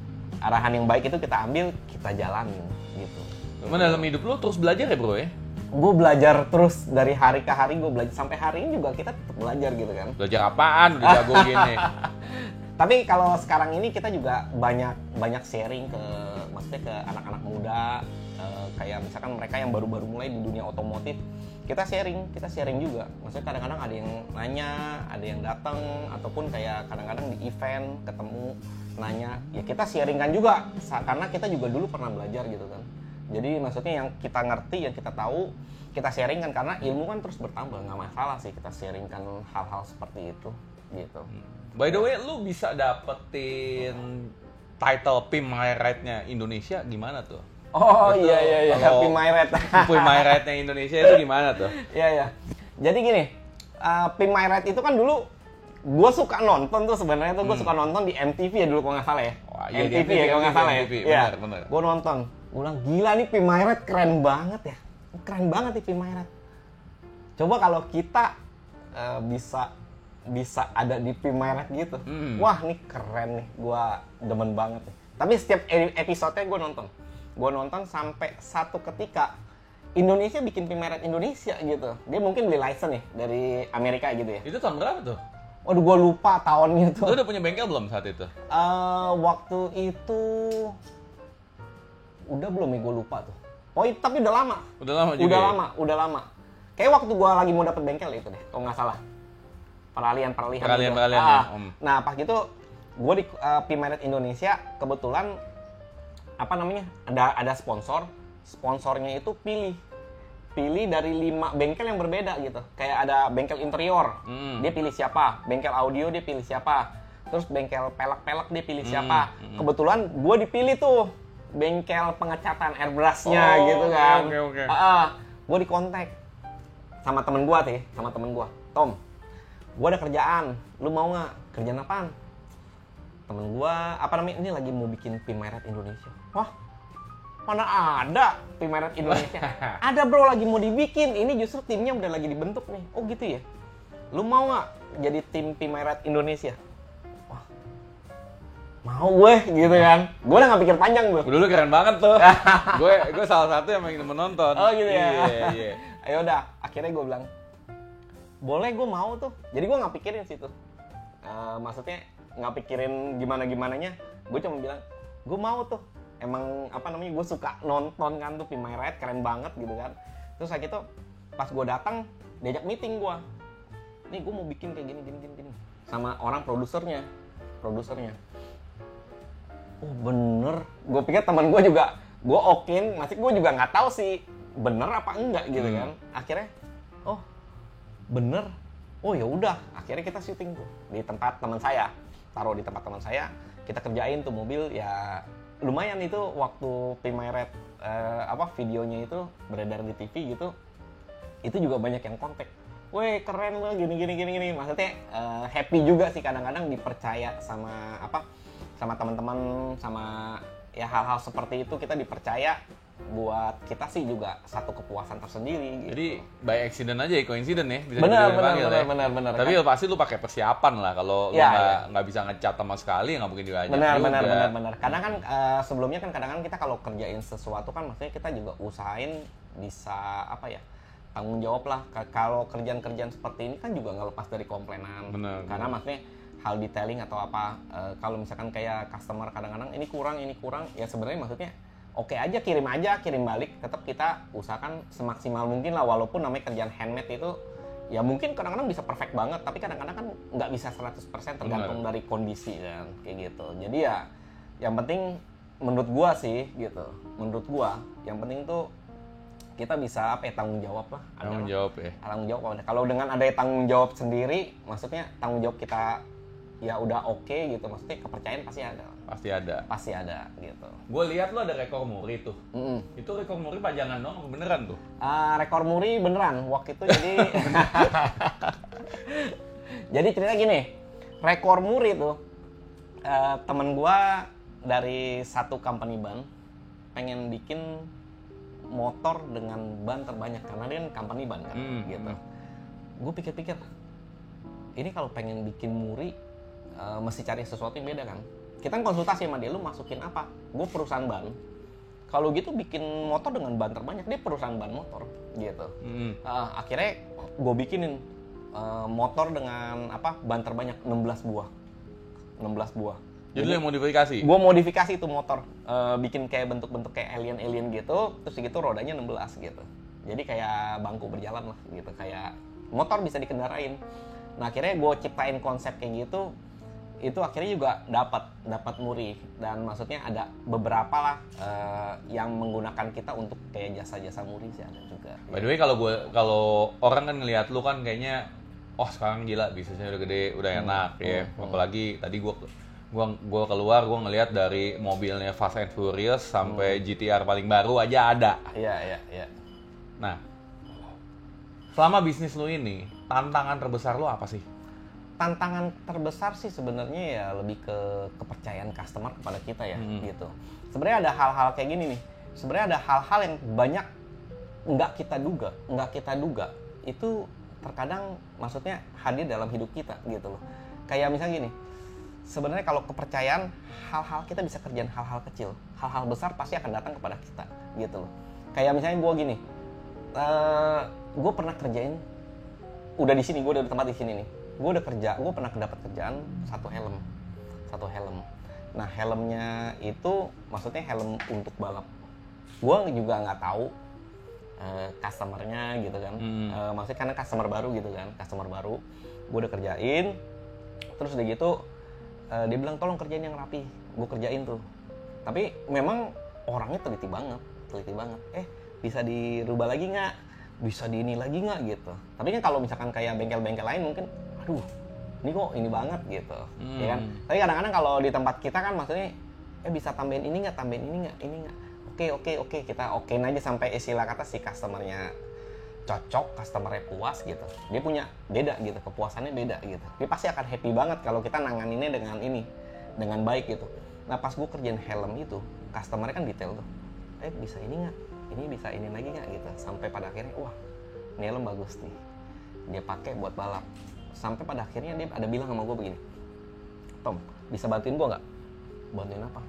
Arahan yang baik itu kita ambil, kita jalanin gitu. Cuman dalam hidup lu terus belajar ya bro ya? Gue belajar terus dari hari ke hari, gue belajar sampai hari ini juga kita tetap belajar gitu kan. Belajar apaan udah jago gini? Tapi kalau sekarang ini kita juga banyak sharing maksudnya ke anak-anak muda, kayak misalkan mereka yang baru-baru mulai di dunia otomotif, kita sharing juga. Maksudnya kadang-kadang ada yang nanya, ada yang datang, ataupun kayak kadang-kadang di event ketemu nanya, ya kita sharingkan juga karena kita juga dulu pernah belajar gitu kan. Jadi maksudnya yang kita ngerti, yang kita tahu, kita sharingkan karena ilmu kan terus bertambah, nggak masalah sih kita sharingkan hal-hal seperti itu gitu. By the way, lu bisa dapetin title PIM My Ride-nya Indonesia gimana tuh? Oh iya, PIM My Ride. PIM My Ride-nya Indonesia itu gimana tuh? Iya. Jadi gini, PIM My Ride itu kan dulu gue suka nonton tuh sebenarnya tuh, gue suka nonton di MTV ya dulu kalau nggak salah ya. Wah, iya, MTV ya kalau nggak salah ya. Bener. Gue nonton, gue bilang gila nih PIM My Ride keren banget ya. Keren banget nih PIM My Ride. Coba kalau kita bisa ada di PIM My Ride gitu. Wah nih keren nih, gue demen banget nih. Tapi setiap episode-nya gue nonton sampai satu ketika Indonesia bikin PIM My Ride Indonesia gitu. Dia mungkin beli license nih dari Amerika gitu ya. Itu tahun berapa tuh? Waduh, gue lupa tahunnya tuh. Lu udah punya bengkel belum saat itu? Waktu itu udah belum ya, gue lupa tuh. Oh, tapi udah lama. Udah lama juga. Udah lama. Kayak waktu gue lagi mau dapet bengkel itu deh, kalau nggak salah. Peralihan. Ya. Nah, pas gitu gue di PIM My Ride Indonesia kebetulan ada sponsor. Sponsornya itu pilih dari 5 bengkel yang berbeda gitu. Kayak ada bengkel interior, dia pilih siapa. Bengkel audio dia pilih siapa. Terus bengkel pelek-pelek dia pilih siapa. Kebetulan gue dipilih tuh bengkel pengecatan airbrush-nya gitu kan. Oke. Gue dikontak sama temen gue, Tom, gue ada kerjaan, lu mau nggak? Kerjaan apaan? Temen gue, ini lagi mau bikin PIM My Ride Indonesia. Wah, mana ada PIM My Ride Indonesia? Ada bro, lagi mau dibikin. Ini justru timnya udah lagi dibentuk nih. Oh gitu ya? Lu mau nggak jadi tim PIM My Ride Indonesia? Wah, mau gue gitu kan. Gue udah nggak pikir panjang gue. Dulu keren banget tuh. gue salah satu yang pengen menonton. Oh gitu ya? Iya. Ayo udah, akhirnya gue bilang, boleh, gue mau tuh. Jadi gue nggak pikirin situ. Maksudnya nggak pikirin gimana-gimananya. Gue cuma bilang, gue mau tuh. emang apa namanya, gue suka nonton kan tuh Pin My Ride, keren banget gitu kan. Terus kayak gitu pas gue datang diajak meeting gue, nih gue mau bikin kayak gini sama orang produsernya. Oh bener, gue pikir teman gue juga gue okein, masih gue juga nggak tahu sih bener apa enggak gitu kan. Akhirnya oh bener, oh ya udah, akhirnya kita syuting tuh di tempat teman saya, taruh di tempat teman saya, kita kerjain tuh mobil ya. Lumayan itu waktu Pin My Ride videonya itu beredar di TV gitu, itu juga banyak yang kontak, weh keren lo gini. Maksudnya happy juga sih kadang-kadang dipercaya sama sama teman-teman, sama ya hal-hal seperti itu kita dipercaya, buat kita sih juga satu kepuasan tersendiri gitu. Jadi by accident aja ya, coincident ya, bisa benar. Tapi kan? Pasti lu pakai persiapan lah, kalau ya, nggak bisa ngecat sama sekali nggak mungkin diajak. Benar. Karena kan sebelumnya kan kadang-kadang kita kalau kerjain sesuatu kan maksudnya kita juga usahain bisa tanggung jawab lah. Kalau kerjaan-kerjaan seperti ini kan juga nggak lepas dari komplainan. Karena maksudnya hal detailing atau kalau misalkan kayak customer kadang-kadang ini kurang ya sebenarnya maksudnya oke aja, kirim balik, tetap kita usahakan semaksimal mungkin lah, walaupun namanya kerjaan handmade itu ya mungkin kadang-kadang bisa perfect banget, tapi kadang-kadang kan nggak bisa 100% tergantung dari kondisi kan kayak gitu. Jadi ya yang penting menurut gua sih gitu, yang penting tuh kita bisa tanggung jawab lah. Tanggung jawab. Kalau dengan ada tanggung jawab sendiri, maksudnya tanggung jawab kita ya udah oke gitu, maksudnya kepercayaan pasti ada gitu. Gue lihat lo ada rekor muri tuh. Itu rekor muri pajangan dong, beneran tuh? Rekor muri beneran waktu itu. Jadi cerita gini, rekor muri tuh temen gue dari satu company ban pengen bikin motor dengan ban terbanyak, karena dia kan company ban kan gitu. Gue pikir-pikir, ini kalau pengen bikin muri mesti cari sesuatu yang beda kan. Kita kan konsultasi sama dia, lu masukin apa? Gue perusahaan ban. Kalau gitu bikin motor dengan ban terbanyak, dia perusahaan ban motor gitu. Akhirnya gue bikinin motor dengan ban terbanyak 16 buah. Jadi lu yang modifikasi? Gue modifikasi itu motor, bikin kayak bentuk-bentuk kayak alien gitu, terus gitu rodanya 16 gitu. Jadi kayak bangku berjalan lah gitu, kayak motor bisa dikendarain. Nah akhirnya gue ciptain konsep kayak gitu, itu akhirnya juga dapat muri, dan maksudnya ada beberapa lah yang menggunakan kita untuk kayak jasa-jasa muri sih ada juga. By the way, kalau orang kan ngelihat lu kan kayaknya sekarang gila bisnisnya udah gede, udah enak ya. Apalagi tadi gua keluar, gua ngelihat dari mobilnya Fast and Furious sampai GTR paling baru aja ada. Iya. Nah, selama bisnis lu ini, tantangan terbesar lu apa sih? Tantangan terbesar sih sebenarnya ya lebih ke kepercayaan customer kepada kita ya gitu. Sebenarnya ada hal-hal kayak gini nih. Sebenarnya ada hal-hal yang banyak nggak kita duga itu terkadang maksudnya hadir dalam hidup kita gitu loh. Kayak misalnya gini. Sebenarnya kalau kepercayaan, hal-hal kita bisa kerjain hal-hal kecil, hal-hal besar pasti akan datang kepada kita gitu loh. Kayak misalnya gue gini, gue pernah kerjain, udah di sini, gue udah di tempat di sini nih. Gue pernah dapat kerjaan satu helm. Nah helmnya itu maksudnya helm untuk balap. Gue juga nggak tahu customernya gitu kan. Maksudnya karena customer baru gitu kan, gue udah kerjain, terus udah gitu dia bilang tolong kerjain yang rapi. Gue kerjain tuh, tapi memang orangnya teliti banget. Bisa dirubah lagi nggak? Bisa di ini lagi nggak gitu. Tapi kan kalau misalkan kayak bengkel-bengkel lain mungkin ini kok ini banget gitu, ya kan. Tapi kadang-kadang kalau di tempat kita kan maksudnya bisa tambahin ini nggak, oke kita okein aja sampai istilah kata si customernya cocok, customernya puas gitu. Dia punya beda gitu, kepuasannya beda gitu. Dia pasti akan happy banget kalau kita nanganinnya dengan baik gitu. Nah pas gue kerjain helm itu, customernya kan detail tuh, bisa ini nggak, ini bisa ini lagi nggak gitu. Sampai pada akhirnya wah ini helm bagus nih, dia pakai buat balap. Sampai pada akhirnya dia ada bilang sama gue begini, Tom, bisa bantuin gue nggak? Bantuin apa?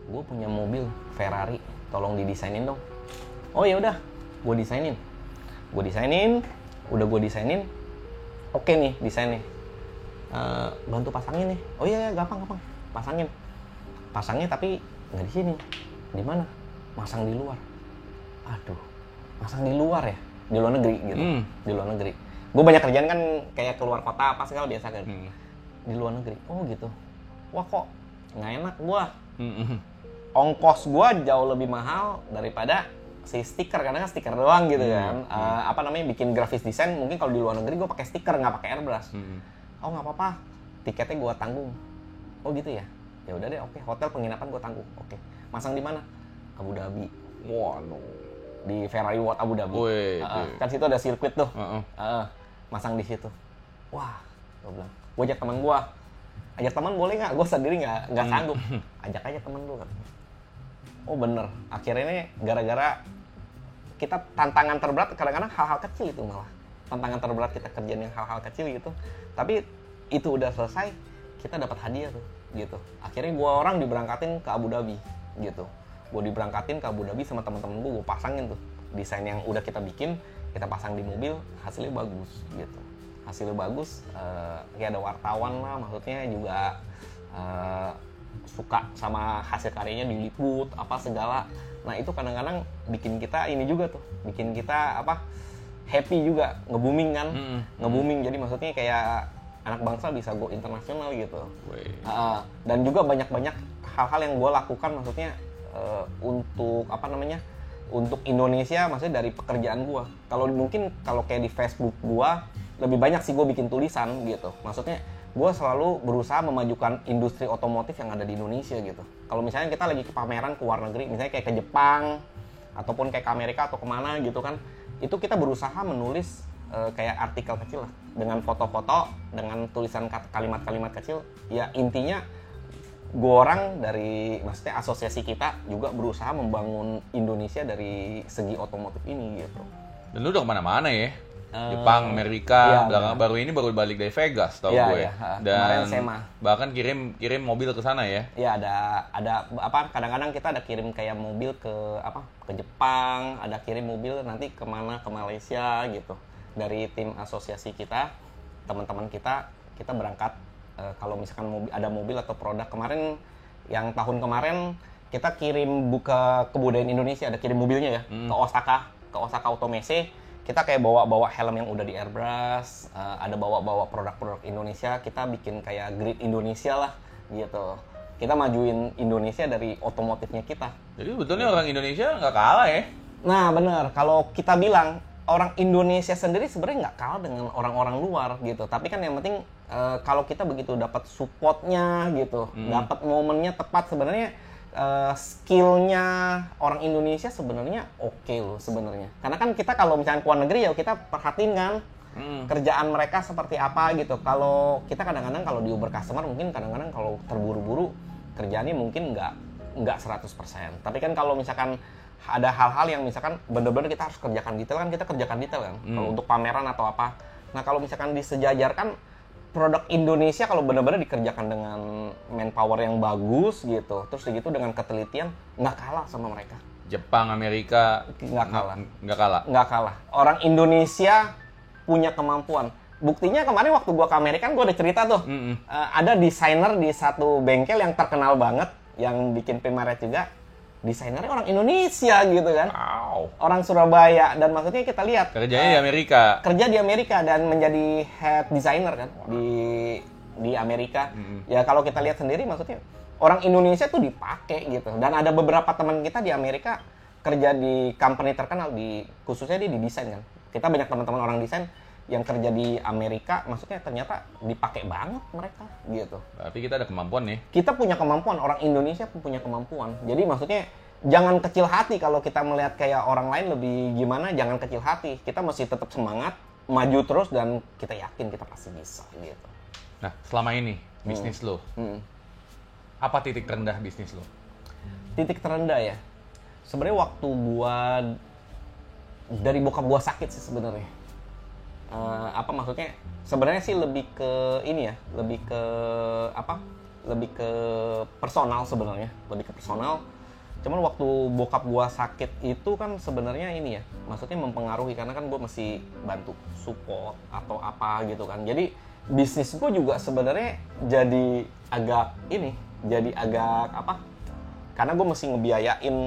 Gue punya mobil Ferrari, tolong didesainin dong. Oh ya udah, gue desainin. Udah gue desainin, oke nih desainnya. Bantu pasangin nih. Oh iya gampang, pasangnya tapi nggak di sini, Di mana? Masang di luar. Aduh, masang di luar ya? Di luar negeri gitu. Di luar negeri. Gue banyak kerjaan kan kayak keluar kota apa segala biasa kan. Di luar negeri. Oh gitu. Wah kok nggak enak gue. Ongkos gue jauh lebih mahal daripada si stiker, karena kan stiker doang gitu kan. Apa namanya, bikin grafis desain mungkin kalau di luar negeri gue pakai stiker, nggak pakai airbrush. Oh nggak apa-apa, tiketnya gue tanggung. Oh gitu ya. Ya udah deh, oke. Hotel penginapan gue tanggung. Oke. Masang di mana? Abu Dhabi. Wah, no. Di Ferrari World Abu Dhabi. Kan situ ada sirkuit tuh. Masang di situ. Wah, gue bilang, gue ajak teman gue. Ajak teman boleh nggak? Gue sendiri nggak sanggup. Ajak aja teman lu. Oh bener. Akhirnya ini gara-gara kita tantangan terberat kadang-kadang hal-hal kecil itu malah. Tantangan terberat kita kerjain yang hal-hal kecil gitu. Tapi itu udah selesai, kita dapat hadiah tuh, gitu. Akhirnya gue orang diberangkatin ke Abu Dhabi, gitu. Gue diberangkatin ke Abu Dhabi sama teman-teman gue pasangin tuh desain yang udah kita bikin, kita pasang di mobil, hasilnya bagus, gitu. Hasilnya bagus, kayak ada wartawan lah, maksudnya juga suka sama hasil karyanya, diliput apa segala. Nah itu kadang-kadang bikin kita ini juga tuh, bikin kita apa, happy juga, nge-booming kan, nge-booming. Jadi maksudnya kayak anak bangsa bisa go internasional gitu. Dan juga banyak-banyak hal-hal yang gue lakukan, maksudnya untuk apa namanya, untuk Indonesia, maksudnya dari pekerjaan gue. Kalau mungkin kalau kayak di Facebook gue lebih banyak sih gue bikin tulisan gitu. Maksudnya gue selalu berusaha memajukan industri otomotif yang ada di Indonesia gitu. Kalau misalnya kita lagi ke pameran ke luar negeri, misalnya kayak ke Jepang ataupun kayak ke Amerika atau kemana gitu kan, itu kita berusaha menulis kayak artikel kecil lah, dengan foto-foto, dengan tulisan kalimat-kalimat kecil. Ya intinya gue orang dari, maksudnya asosiasi kita juga berusaha membangun Indonesia dari segi otomotif ini gitu. Dan lu udah kemana-mana ya? Jepang, Amerika, iya, baru ini baru balik dari Vegas tau gue. Dan SEMA. bahkan kirim mobil ke sana ya? Iya, ada apa, kadang-kadang kita ada kirim kayak mobil ke apa, ke Jepang, ada kirim mobil nanti kemana, ke Malaysia gitu. Dari tim asosiasi kita, teman-teman kita berangkat kalau misalkan ada mobil atau produk. Kemarin, yang tahun kemarin kita kirim buka kebudayaan Indonesia, ada kirim mobilnya ya, ke Osaka Automesse. Kita kayak bawa helm yang udah di airbrush, ada bawa produk-produk Indonesia, kita bikin kayak grid Indonesia lah gitu. Kita majuin Indonesia dari otomotifnya kita. Jadi sebetulnya orang Indonesia nggak kalah ya? Nah bener, kalau kita bilang orang Indonesia sendiri sebenarnya nggak kalah dengan orang-orang luar gitu. Tapi kan yang penting kalau kita begitu dapat supportnya gitu, dapat momennya tepat, sebenarnya skillnya orang Indonesia sebenarnya oke loh sebenarnya. Karena kan kita kalau misalnya ke luar negeri ya kita perhatiin kan kerjaan mereka seperti apa gitu. Kalau kita kadang-kadang kalau di Uber customer mungkin kadang-kadang kalau terburu-buru kerjaannya mungkin nggak 100%. Tapi kan kalau misalkan ada hal-hal yang misalkan benar-benar kita harus kerjakan detail kan, kita kerjakan detail kan. Kalau untuk pameran atau apa. Nah kalau misalkan disejajarkan produk Indonesia, kalau benar-benar dikerjakan dengan manpower yang bagus gitu, terus begitu dengan ketelitian, nggak kalah sama mereka. Jepang, Amerika nggak kalah. Nggak kalah. Orang Indonesia punya kemampuan. Buktinya kemarin waktu gua ke Amerika kan gua ada cerita tuh, ada desainer di satu bengkel yang terkenal banget, yang bikin P-Maret juga. Desainernya orang Indonesia gitu kan. Wow. Orang Surabaya, dan maksudnya kita lihat kerjanya di Amerika. Kerja di Amerika dan menjadi head designer kan di Amerika. Ya kalau kita lihat sendiri maksudnya orang Indonesia tuh dipakai gitu. Dan ada beberapa teman kita di Amerika kerja di company terkenal, khususnya dia di desain kan. Kita banyak teman-teman orang desain yang kerja di Amerika, maksudnya ternyata dipakai banget mereka gitu. Tapi kita ada kemampuan nih. Kita punya kemampuan, orang Indonesia pun punya kemampuan. Jadi maksudnya jangan kecil hati kalau kita melihat kayak orang lain lebih gimana, jangan kecil hati. Kita mesti tetap semangat, maju terus, dan kita yakin kita pasti bisa gitu. Nah, selama ini bisnis lo, apa titik terendah bisnis lo? Titik terendah ya? Sebenarnya waktu gua, dari bokap gua sakit sih sebenarnya. Apa maksudnya sebenarnya sih lebih ke ini ya, lebih ke personal sebenarnya, lebih ke personal. Cuman waktu bokap gua sakit itu kan sebenarnya ini ya, maksudnya mempengaruhi karena kan gua mesti bantu support atau apa gitu kan. Jadi bisnis gua juga sebenarnya jadi agak karena gue mesti ngebiayain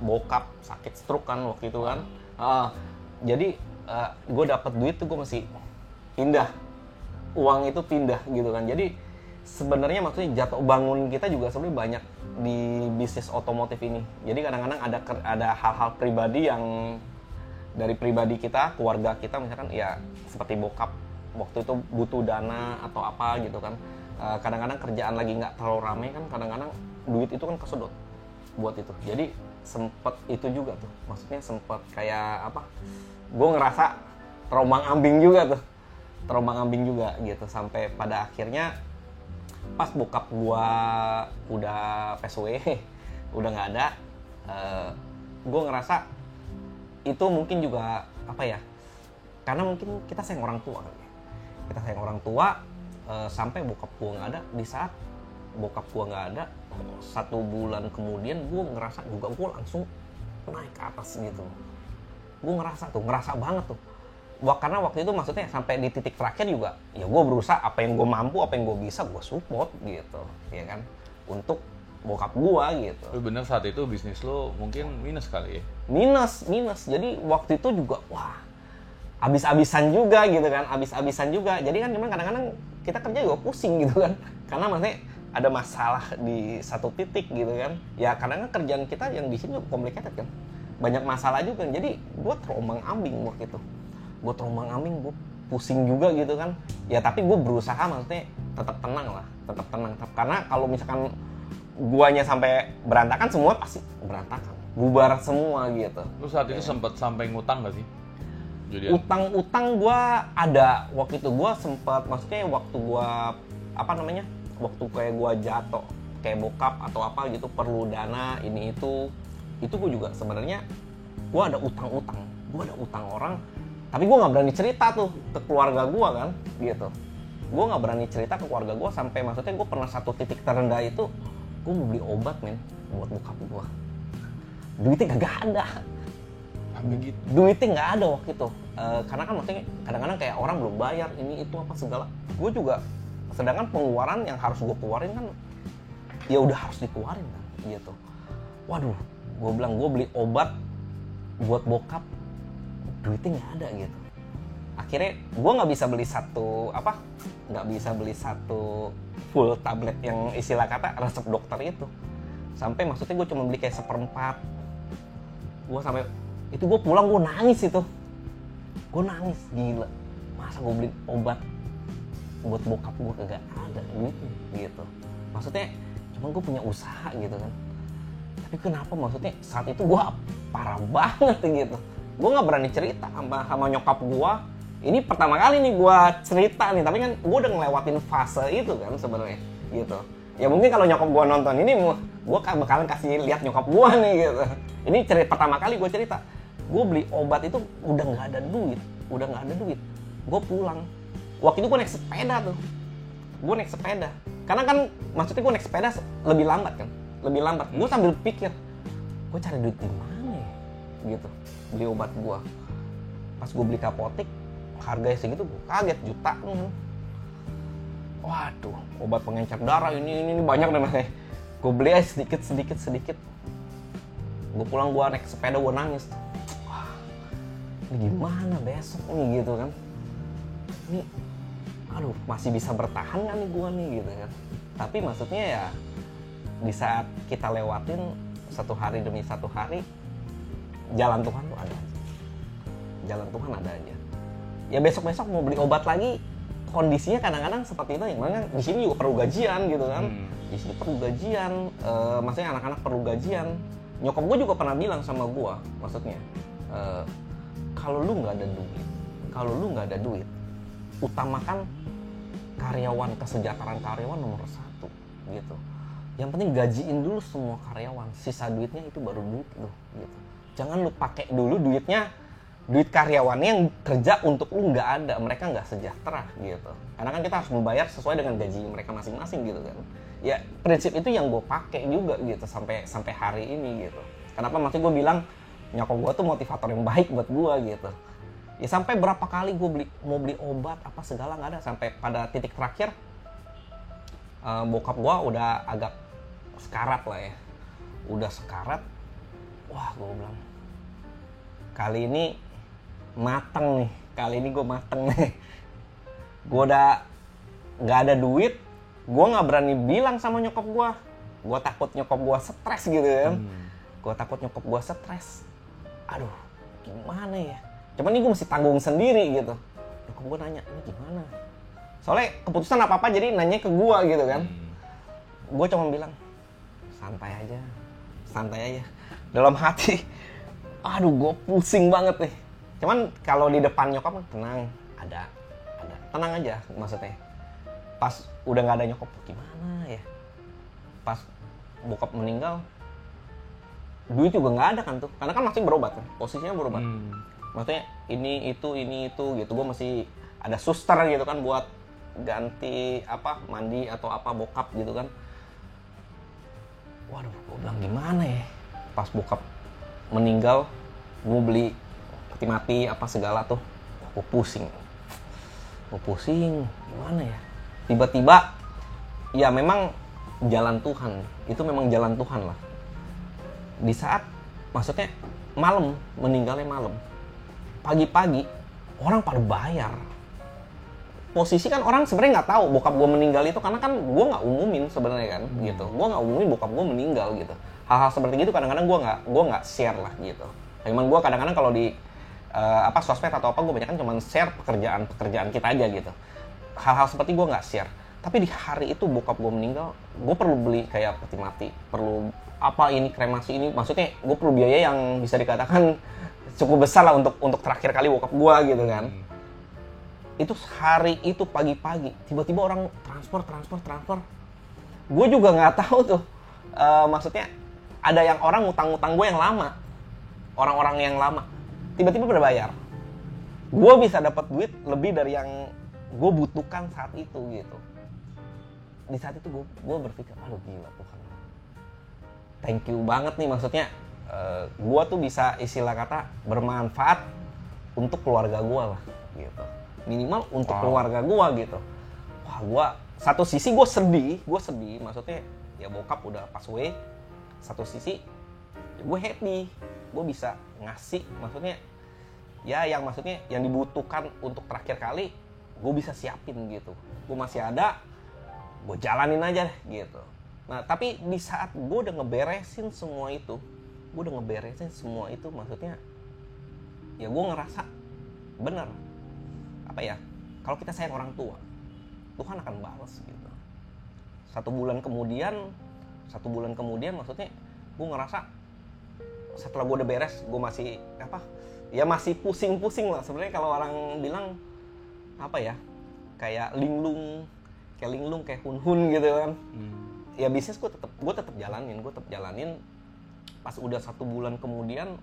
bokap sakit stroke kan waktu itu kan. Jadi gue dapat duit tuh gue mesti pindah, uang itu pindah gitu kan. Jadi sebenarnya maksudnya jatuh bangun kita juga sebenarnya banyak di bisnis otomotif ini. Jadi kadang-kadang ada hal-hal pribadi yang dari pribadi kita, keluarga kita misalkan ya seperti bokap waktu itu butuh dana atau apa gitu kan. Kadang-kadang kerjaan lagi nggak terlalu ramai kan, kadang-kadang duit itu kan kesedot buat itu. Jadi sempet itu juga tuh, maksudnya sempet kayak gue ngerasa terombang-ambing juga gitu sampai pada akhirnya pas bokap gue udah PSW udah nggak ada, gue ngerasa itu mungkin juga karena mungkin kita sayang orang tua kali ya. Kita sayang orang tua sampai bokap gue nggak ada. Di saat bokap gue nggak ada, 1 bulan kemudian gue ngerasa juga gue langsung naik ke atas gitu. Gue ngerasa banget tuh. Karena waktu itu maksudnya sampai di titik terakhir juga ya gue berusaha apa yang gue mampu, apa yang gue bisa gue support gitu, ya kan, untuk bokap gue gitu. Tapi bener saat itu bisnis lo mungkin minus kali ya? Minus. Jadi waktu itu juga abis-abisan juga gitu kan, Jadi kan memang kadang-kadang kita kerja juga pusing gitu kan, karena maksudnya ada masalah di satu titik gitu kan. Ya kadang-kadang kerjaan kita yang di sini complicated kan, banyak masalah juga. Jadi gue terombang-ambing waktu itu. Gue pusing juga gitu kan. Ya tapi gue berusaha maksudnya tetap tenang. Karena kalau misalkan guanya sampai berantakan, semua pasti berantakan, bubar semua gitu. Lu saat itu sempat sampai ngutang gak sih? Utang gue ada waktu itu. Gue sempat, maksudnya waktu gue waktu kayak gue jatuh kayak bokap atau apa gitu, perlu dana ini itu gue juga sebenarnya gue ada utang orang, tapi gue nggak berani cerita tuh ke keluarga gue kan gitu. Gue nggak berani cerita ke keluarga gue sampai maksudnya gue pernah satu titik terendah itu gue mau beli obat buat bokap gue. Duitnya kagak ada. Gitu. Duitnya nggak ada waktu itu. Karena kan maksudnya kadang-kadang kayak orang belum bayar ini itu apa segala. Gue juga, sedangkan pengeluaran yang harus gue keluarin kan ya udah harus dikeluarin kan gitu. Waduh, gue bilang gue beli obat buat bokap, duitnya nggak ada gitu. Akhirnya gue nggak bisa beli satu full tablet yang istilah kata resep dokter itu. Sampai maksudnya gue cuma beli kayak 1/4. Gue pulang gue nangis itu. Gue nangis, gila. Masa gue beli obat buat bokap gue kagak ada duitnya gitu. Maksudnya cuman gue punya usaha gitu kan. Tapi kenapa maksudnya saat itu gue parah banget gitu. Gue nggak berani cerita sama nyokap gue. Ini pertama kali nih gue cerita nih, tapi kan gue udah ngelewatin fase itu kan sebenarnya gitu. Ya mungkin kalau nyokap gue nonton ini, gue bakalan kasih lihat nyokap gue nih gitu. Ini pertama kali gue cerita. Gue beli obat itu udah nggak ada duit. Gue pulang. Waktu itu gue naik sepeda. Karena kan maksudnya gue naik sepeda lebih lambat. Gue sambil pikir, gue cari duit di mana ya? Gitu. Beli obat gue. Pas gue beli ke apotek, harganya segitu, gue kaget, jutaan. Waduh, obat pengencer darah ini banyak deh mas. Gue beli aja sedikit. Gue pulang, gue naik sepeda, gue nangis. Wah, ini gimana besok nih gitu kan? Ini, aduh, masih bisa bertahan kan nih gue nih gitu kan? Tapi maksudnya ya, di saat kita lewatin satu hari demi satu hari, jalan Tuhan tuh ada aja. Ya besok mau beli obat lagi, kondisinya kadang-kadang seperti itu. Yang di sini juga perlu gajian gitu kan. Di sini perlu gajian, maksudnya anak-anak perlu gajian. Nyokap gue juga pernah bilang sama gue, maksudnya kalau lu nggak ada duit, utamakan kesejahteraan karyawan nomor 1 gitu. Yang penting gajiin dulu semua karyawan, sisa duitnya itu baru duit lu gitu. Jangan lu pakai dulu duit karyawannya yang kerja untuk lu nggak ada, mereka nggak sejahtera gitu. Karena kan kita harus membayar sesuai dengan gaji mereka masing-masing gitu kan. Ya prinsip itu yang gue pakai juga gitu sampai hari ini gitu. Kenapa maksudnya gue bilang nyokap gue tuh motivator yang baik buat gue gitu. Ya sampai berapa kali gue mau beli obat apa segala nggak ada, sampai pada titik terakhir bokap gue udah agak sekarat lah ya. Udah sekarat, wah gue bilang, kali ini mateng nih, kali ini gue mateng nih. Gue udah nggak ada duit, gue nggak berani bilang sama nyokap gue. Gue takut nyokap gue stres gitu kan. Gue takut nyokap gue stres. Aduh, gimana ya? Cuman ini gue mesti tanggung sendiri gitu. Nyokap gue nanya, ini gimana? Soalnya keputusan apa-apa jadi nanya ke gue gitu kan. Gue cuma bilang, santai aja. Dalam hati, aduh gue pusing banget nih. Cuman kalau di depan nyokap tenang, ada. Tenang aja maksudnya. Pas udah nggak ada nyokap, gimana ya? Pas bokap meninggal, duit juga nggak ada kan tuh, karena kan masih berobat kan, posisinya berobat. Maksudnya ini itu gitu, gue masih ada suster gitu kan buat ganti apa mandi atau apa bokap gitu kan. Waduh, gue bilang gimana ya? Pas bokap meninggal, gue beli peti mati apa segala tuh, gue pusing, gimana ya? Tiba-tiba, ya memang jalan Tuhan, itu memang jalan Tuhan lah. Di saat, maksudnya malam, meninggalnya malam. Pagi-pagi, orang pada bayar. Posisi kan orang sebenarnya nggak tahu bokap gue meninggal itu, karena kan gue nggak umumin sebenarnya kan, gitu. Gue nggak umumin bokap gue meninggal gitu. Hal-hal seperti gitu kadang-kadang gue nggak share lah gitu. Memang gue kadang-kadang kalau di sosmed atau apa, gue banyak kan cuma share pekerjaan kita aja gitu. Hal-hal seperti gue nggak share. Tapi di hari itu bokap gue meninggal, gue perlu beli kayak peti mati, perlu apa ini kremasi ini, maksudnya gue perlu biaya yang bisa dikatakan cukup besar lah untuk terakhir kali bokap gue gitu kan. Itu hari itu pagi-pagi, tiba-tiba orang transfer. Gue juga nggak tahu tuh, maksudnya ada yang orang ngutang gue yang lama, orang-orang yang lama, tiba-tiba pada bayar. Gue bisa dapat duit lebih dari yang gue butuhkan saat itu gitu. Di saat itu gue berpikir, aduh gila Tuhan, thank you banget nih, maksudnya gue tuh bisa istilah kata bermanfaat untuk keluarga gue lah gitu, minimal untuk keluarga gue gitu. Wah, gue satu sisi gue sedih, maksudnya ya bokap udah pass away. Satu sisi gue happy, gue bisa ngasih, maksudnya ya yang maksudnya yang dibutuhkan untuk terakhir kali gue bisa siapin gitu. Gue masih ada, gue jalanin aja deh gitu. Nah tapi di saat gue udah ngeberesin semua itu, maksudnya ya gue ngerasa bener apa ya, kalau kita sayang orang tua, Tuhan akan balas gitu. Satu bulan kemudian maksudnya gue ngerasa setelah gue udah beres, gue masih masih pusing lah sebenarnya. Kalau orang bilang apa ya, kayak linglung kayak hun gitu kan. Ya bisnis gue tetap jalanin. Pas udah 1 bulan kemudian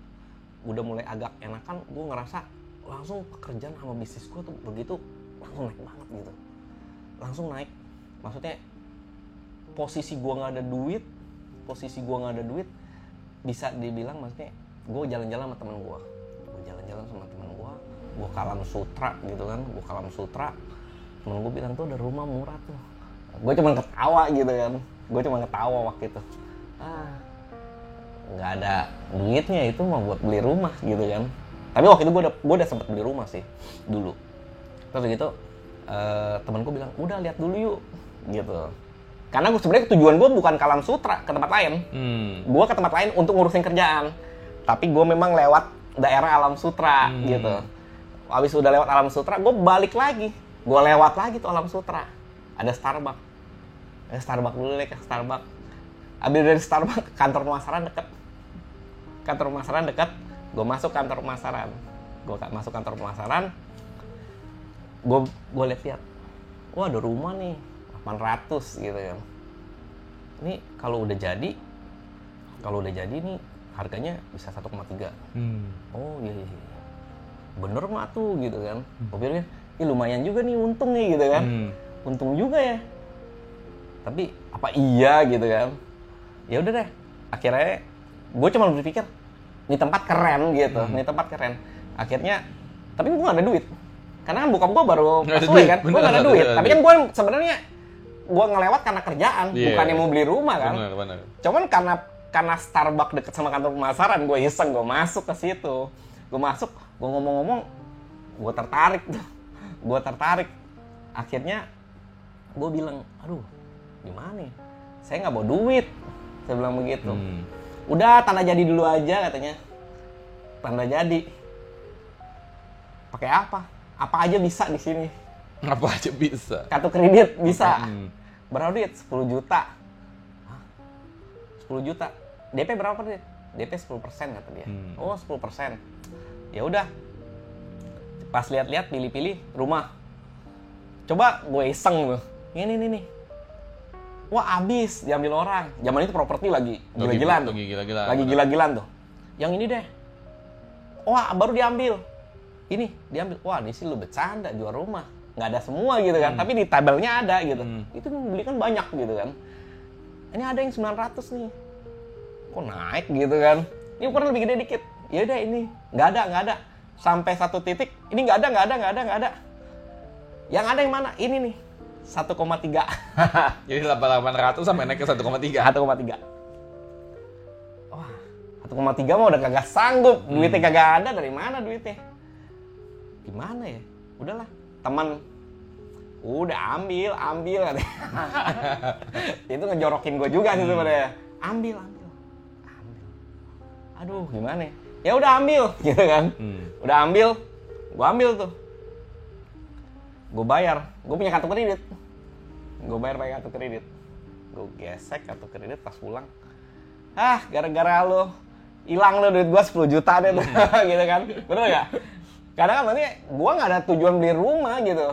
udah mulai agak enakan, gue ngerasa langsung pekerjaan sama bisnis gue tuh begitu langsung naik banget gitu, langsung naik. Maksudnya posisi gue nggak ada duit bisa dibilang, maksudnya gue jalan-jalan sama teman gue, gue ke Alam Sutra gitu kan, temen gue bilang tuh ada rumah murah tuh. Gue cuma ketawa gitu kan, waktu itu. Nggak ada duitnya itu mah buat beli rumah gitu kan. Tapi waktu itu gue udah sempet beli rumah sih dulu. Terus gitu temen gue bilang udah lihat dulu yuk gitu. Karena gue sebenarnya tujuan gue bukan ke Alam Sutra, ke tempat lain. Gue ke tempat lain untuk ngurusin kerjaan. Tapi gue memang lewat daerah Alam Sutra gitu. Habis udah lewat Alam Sutra, gue balik lagi. Gue lewat lagi tuh Alam Sutra. Ada Starbucks. Dulu deh ke Starbucks. Habis dari Starbucks, kantor pemasaran dekat. Gue masuk kantor pemasaran. Gue lihat. Wah, ada rumah nih. 800 gitu kan. Ini kalau udah jadi nih harganya bisa 1,3. Oh iya. Bener nggak tuh gitu kan. Gue pikir, lumayan juga nih untung nih gitu kan. Untung juga ya. Tapi apa iya gitu kan. Ya udah deh. Akhirnya gue cuma berpikir ini tempat keren gitu. Akhirnya tapi gue nggak ada duit. Karena kan bokap gue baru pas away kan. Gue nggak ada duit. Tapi kan gue sebenarnya gue ngelewat karena kerjaan, bukannya mau beli rumah kan. Benar. Cuman karena Starbucks deket sama kantor pemasaran, gue iseng, gue masuk ke situ. Gue masuk, gue ngomong-ngomong, gue tertarik tuh. Gue tertarik. Akhirnya gue bilang, aduh gimana ya? Saya nggak bawa duit. Saya bilang begitu. Udah tanda jadi dulu aja katanya. Tanda jadi. Pakai apa? Apa aja bisa di sini. Apa aja bisa. Kartu kredit bisa. Berapa duit? 10 juta. Hah? 10 juta. DP berapa duit? DP 10% kata dia. Oh, 10%. Ya udah. Pas lihat-lihat, pilih-pilih rumah. Coba gue iseng tuh. Ini nih. Wah, abis diambil orang. Zaman itu properti lagi gila-gilaan tuh. Lagi gila-gilaan tuh. Yang ini deh. Wah, baru diambil. Ini diambil. Wah, ini sih lu bercanda jual rumah. Nggak ada semua gitu kan. Tapi di tabelnya ada gitu. Itu beli kan banyak gitu kan. Ini ada yang 900 nih. Kok naik gitu kan. Ini ukuran lebih gede dikit. Ya udah ini. Nggak ada. Sampai satu titik. Ini nggak ada. Yang ada yang mana? Ini nih. 1,3. Jadi 800 sampai naik ke 1,3. 1,3. Wah, 1,3 mah udah kagak sanggup. Duitnya kagak ada, dari mana duitnya? Gimana ya? Udahlah, teman udah ambil katanya. Itu ngejorokin gue juga sih sebenarnya. Ambil. Aduh, gimana ya? Ya udah ambil gitu kan. Udah ambil. Gue ambil tuh. Gue bayar. Gue punya kartu kredit. Gue bayar pakai kartu kredit. Gue gesek kartu kredit pas pulang. Gara-gara lo hilang lo duit gue 10 juta deh tuh. Gitu kan. Bener gak? Karena kan nanti gue gak ada tujuan beli rumah gitu.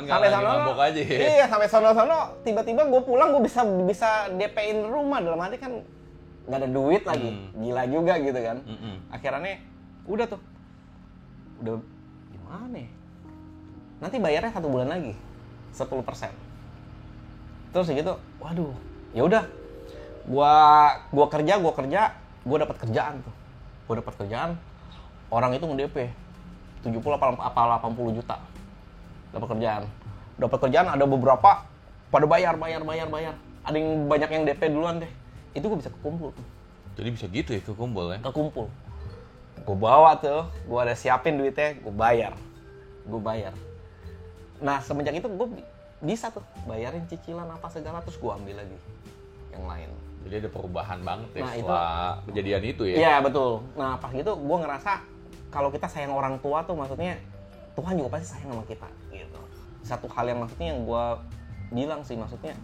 Sampai sono aja ya. Iya, sampai sono tiba-tiba gue pulang gue bisa DP-in rumah. Dalam arti kan gak ada duit lagi. Gila juga gitu kan. Akhirnya udah tuh. Udah gimana ya? Nanti bayarnya 1 bulan lagi 10%. Terus gitu, waduh, ya udah, gua kerja, gua dapat kerjaan tuh, orang itu nge-DP 70 apa 80 juta, dapat kerjaan, ada beberapa pada bayar, ada yang banyak yang DP duluan deh, itu gua bisa kekumpul tuh. Jadi bisa gitu ya kekumpul ya? Kekumpul, gua bawa tuh, gua ada siapin duitnya, gua bayar. Nah semenjak itu gue bisa tuh bayarin cicilan apa segala, terus gue ambil lagi yang lain. Jadi ada perubahan banget ya nah, setelah kejadian itu ya? Iya betul. Nah pas gitu gue ngerasa kalau kita sayang orang tua tuh maksudnya Tuhan juga pasti sayang sama kita gitu. Satu hal yang maksudnya yang gue bilang sih maksudnya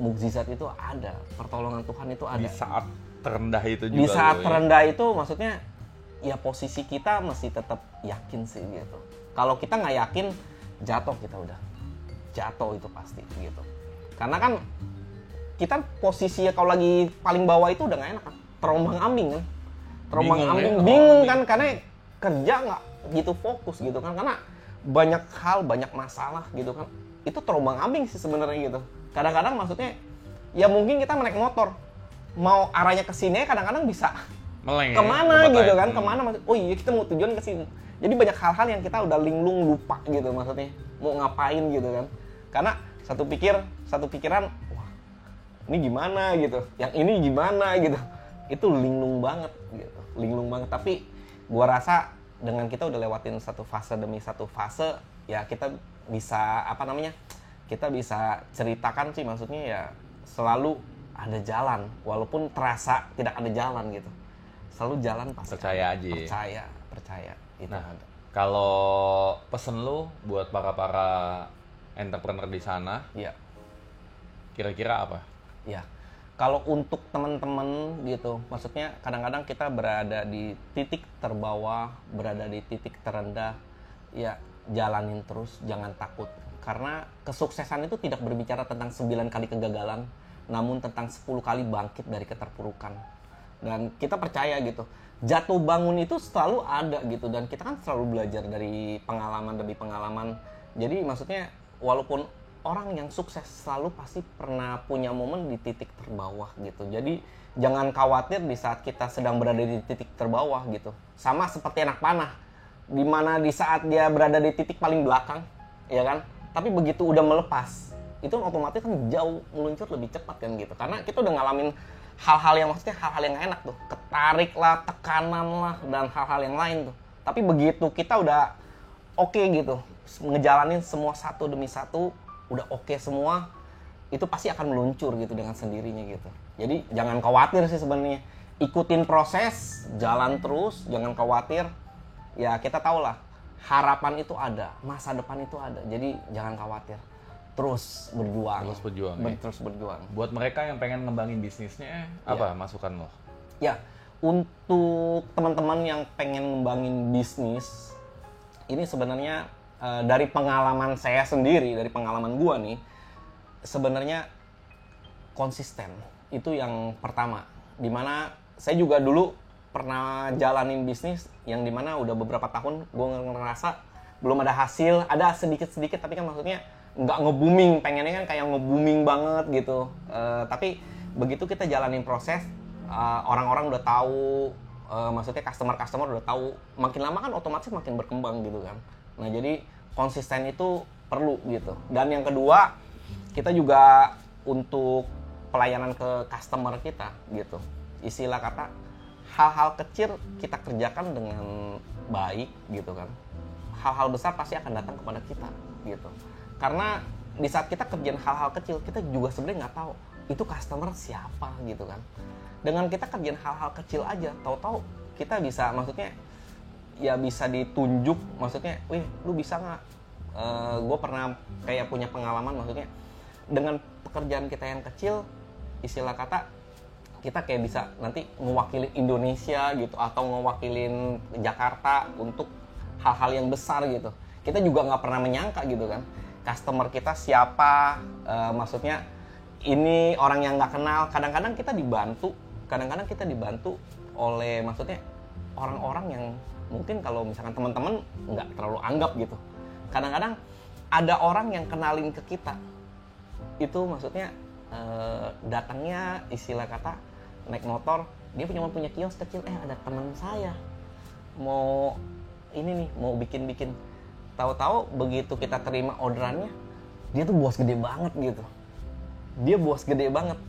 mukjizat itu ada, pertolongan Tuhan itu ada. Di saat terendah itu juga. Di saat terendah itu maksudnya ya posisi kita mesti tetap yakin sih gitu. Kalau kita nggak yakin jatuh itu pasti gitu. Karena kan kita posisinya kalau lagi paling bawah itu udah nggak enak kan, terombang-ambing bingung kan karena kerja nggak gitu fokus gitu kan karena banyak hal banyak masalah gitu kan itu terombang-ambing sih sebenarnya gitu. Kadang-kadang maksudnya ya mungkin kita naik motor mau arahnya ke sini kadang-kadang bisa meleng kemana gitu kan kemana oh iya kita mau tujuan ke sini. Jadi banyak hal-hal yang kita udah linglung lupa gitu maksudnya mau ngapain gitu kan. Karena satu pikiran, wah ini gimana gitu, yang ini gimana gitu. Itu linglung banget gitu, Tapi gua rasa dengan kita udah lewatin satu fase demi satu fase, ya kita bisa kita bisa ceritakan sih maksudnya ya selalu ada jalan, walaupun terasa tidak ada jalan gitu. Selalu jalan pasti. Percaya aja. Percaya. Itu nah, kalau pesen lu buat para entrepreneur di sana, iya. Kira-kira apa? Ya, kalau untuk teman-teman gitu, maksudnya kadang-kadang kita berada di titik terbawah, berada di titik terendah, ya jalanin terus, jangan takut. Karena kesuksesan itu tidak berbicara tentang 9 kali kegagalan, namun tentang 10 kali bangkit dari keterpurukan. Dan kita percaya gitu, jatuh bangun itu selalu ada gitu, dan kita kan selalu belajar dari pengalaman demi pengalaman. Jadi maksudnya walaupun orang yang sukses selalu pasti pernah punya momen di titik terbawah gitu. Jadi jangan khawatir di saat kita sedang berada di titik terbawah gitu. Sama seperti anak panah, dimana di saat dia berada di titik paling belakang, ya kan? Tapi begitu udah melepas, itu otomatis kan jauh meluncur lebih cepat kan gitu. Karena kita udah ngalamin hal-hal yang maksudnya hal-hal yang gak enak tuh, ketarik lah, tekanan lah, dan hal-hal yang lain tuh. Tapi begitu kita udah oke gitu, ngejalanin semua satu demi satu, udah oke semua, itu pasti akan meluncur gitu dengan sendirinya gitu. Jadi jangan khawatir sih sebenarnya, ikutin proses, jalan terus, jangan khawatir. Ya kita tahu lah, harapan itu ada, masa depan itu ada, jadi jangan khawatir. Terus berjuang. Terus berjuang. Buat mereka yang pengen ngembangin bisnisnya, apa masukan lo? Ya, untuk teman-teman yang pengen ngembangin bisnis, ini sebenarnya dari pengalaman saya sendiri, dari pengalaman gua nih, sebenarnya konsisten. Itu yang pertama. Dimana saya juga dulu pernah jalanin bisnis yang dimana udah beberapa tahun gua ngerasa belum ada hasil, ada sedikit-sedikit tapi kan maksudnya nggak nge-booming, pengennya kan kayak nge-booming banget gitu. Tapi begitu kita jalanin proses, orang-orang udah tahu, maksudnya customer udah tahu, makin lama kan otomatis makin berkembang gitu kan. Nah jadi konsisten itu perlu gitu. Dan yang kedua, kita juga untuk pelayanan ke customer kita gitu. Istilah kata, hal-hal kecil kita kerjakan dengan baik gitu kan. Hal-hal besar pasti akan datang kepada kita gitu. Karena di saat kita kerjain hal-hal kecil, kita juga sebenarnya nggak tahu itu customer siapa gitu kan. Dengan kita kerjain hal-hal kecil aja, tahu-tahu kita bisa, maksudnya ya bisa ditunjuk, maksudnya, wih lu bisa nggak? Gue pernah kayak punya pengalaman, maksudnya dengan pekerjaan kita yang kecil, istilah kata kita kayak bisa nanti ngewakilin Indonesia gitu atau ngewakilin Jakarta untuk hal-hal yang besar gitu. Kita juga nggak pernah menyangka gitu kan. Customer kita siapa, maksudnya ini orang yang nggak kenal, kadang-kadang kita dibantu oleh maksudnya orang-orang yang mungkin kalau misalkan teman-teman nggak terlalu anggap gitu. Kadang-kadang ada orang yang kenalin ke kita, itu maksudnya datangnya istilah kata naik motor, dia punya kios kecil, ada teman saya mau ini nih, mau bikin. Tahu-tahu begitu kita terima orderannya, dia tuh bos gede banget gitu. Dia bos gede banget.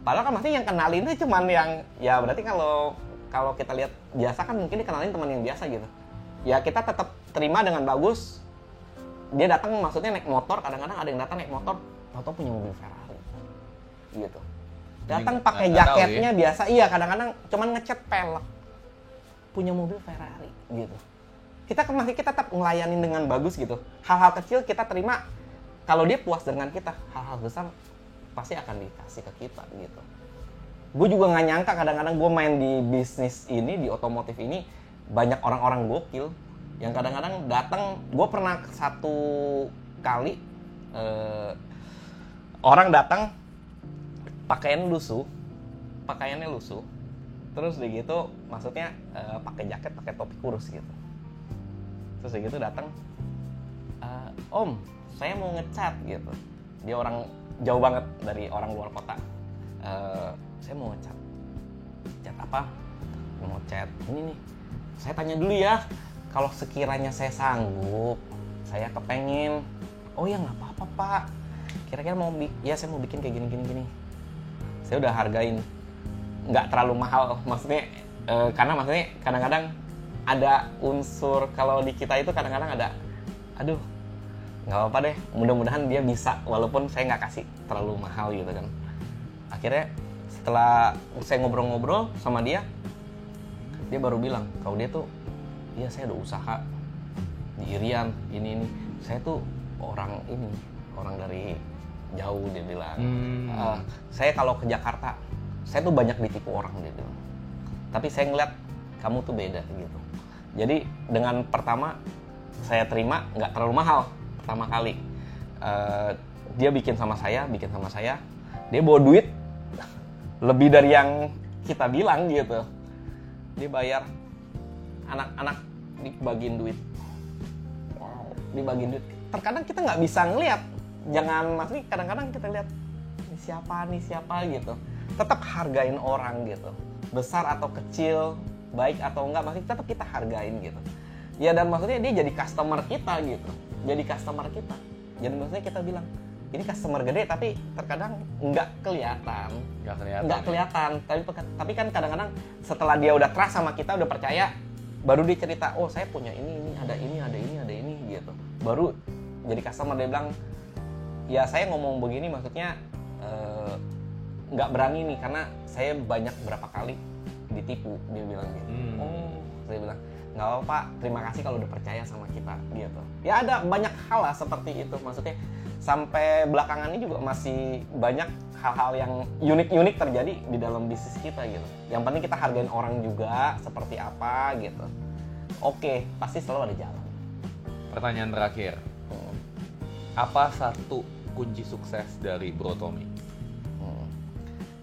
Padahal kan masih yang kenalin itu cuman yang, ya berarti kalau kita lihat biasa kan mungkin dikenalin teman yang biasa gitu. Ya kita tetap terima dengan bagus. Dia datang maksudnya naik motor, kadang-kadang ada yang datang naik motor, tahu-tahu punya mobil Ferrari gitu. Datang pakai jaketnya biasa, iya kadang-kadang cuman ngecat pelek, punya mobil Ferrari gitu. Kita tetap ngelayanin dengan bagus gitu. Hal-hal kecil kita terima, kalau dia puas dengan kita, hal-hal besar pasti akan dikasih ke kita gitu. Gue juga nggak nyangka kadang-kadang gue main di bisnis ini, di otomotif ini, banyak orang-orang gokil yang kadang-kadang datang. Gue pernah satu kali orang datang pakaiannya lusuh, terus begitu maksudnya pakai jaket, pakai topi kurus gitu. Terus begitu datang, Om, saya mau ngecat gitu. Dia orang jauh banget dari orang luar kota. Saya mau ngecat. Cat apa? Mau cat ini nih. Saya tanya dulu ya, kalau sekiranya saya sanggup, saya kepengen. Oh ya nggak apa-apa Pak. Kira-kira saya mau bikin kayak gini. Saya udah hargain, nggak terlalu mahal, maksudnya karena maksudnya kadang-kadang ada unsur, kalau di kita itu kadang-kadang ada, aduh nggak apa-apa deh, mudah-mudahan dia bisa walaupun saya nggak kasih terlalu mahal gitu kan. Akhirnya setelah saya ngobrol-ngobrol sama dia baru bilang kalau dia tuh, iya saya udah usaha di Irian ini, saya tuh orang dari jauh, dia bilang. Saya kalau ke Jakarta saya tuh banyak ditipu orang, dia bilang, tapi saya ngeliat kamu tuh beda gitu. Jadi dengan pertama saya terima nggak terlalu mahal pertama kali. Dia bikin sama saya, dia bawa duit lebih dari yang kita bilang gitu. Dia bayar anak-anak dibagiin duit. Wow, dibagiin duit. Terkadang kita nggak bisa ngelihat, maksudnya kadang-kadang kita lihat ini siapa gitu. Tetap hargain orang gitu, besar atau kecil, baik atau enggak, maksudnya tetap kita hargain gitu. Ya dan maksudnya dia jadi customer kita gitu. Jadi maksudnya kita bilang, ini customer gede tapi terkadang nggak kelihatan. Tapi kan kadang-kadang setelah dia udah trust sama kita, udah percaya, baru dia cerita, oh saya punya ini ada ini gitu. Baru jadi customer, dia bilang, ya saya ngomong begini maksudnya nggak berani nih karena saya banyak berapa kali ditipu, dia bilang gitu. Saya bilang, nggak apa-apa, terima kasih kalau udah percaya sama kita gitu. Ya ada banyak hal lah seperti itu, maksudnya sampai belakangan ini juga masih banyak hal-hal yang unik-unik terjadi di dalam bisnis kita gitu. Yang penting kita hargain orang juga seperti apa gitu. Oke, pasti selalu ada jalan. Pertanyaan terakhir, apa satu kunci sukses dari Bro Tommy?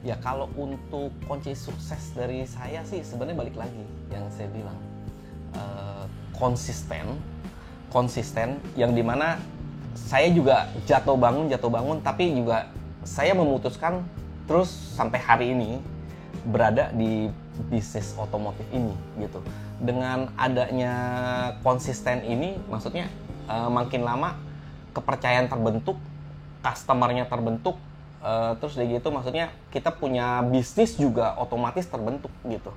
Ya kalau untuk kunci sukses dari saya sih sebenarnya balik lagi yang saya bilang, konsisten yang dimana saya juga jatuh bangun tapi juga saya memutuskan terus sampai hari ini berada di bisnis otomotif ini gitu. Dengan adanya konsisten ini maksudnya makin lama kepercayaan terbentuk, customer-nya terbentuk, terus dari gitu maksudnya kita punya bisnis juga otomatis terbentuk gitu.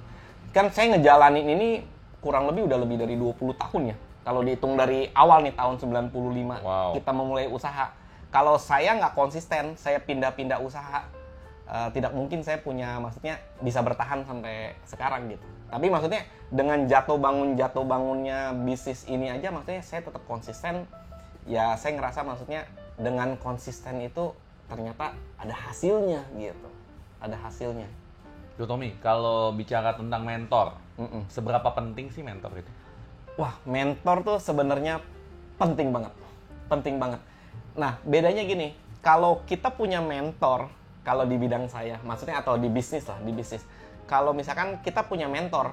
Kan saya ngejalanin ini kurang lebih udah lebih dari 20 tahun ya. Kalau dihitung dari awal nih tahun 95 kita memulai usaha. Kalau saya nggak konsisten, saya pindah-pindah usaha, tidak mungkin saya punya, maksudnya bisa bertahan sampai sekarang gitu. Tapi maksudnya dengan jatuh bangunnya bisnis ini aja, maksudnya saya tetap konsisten. Ya saya ngerasa maksudnya dengan konsisten itu ternyata ada hasilnya gitu. Ada hasilnya. Bro Tommy, kalau bicara tentang mentor, seberapa penting sih mentor itu? Wah, mentor tuh sebenarnya penting banget. Nah, bedanya gini, kalau kita punya mentor, kalau di bidang saya, maksudnya atau di bisnis. Kalau misalkan kita punya mentor,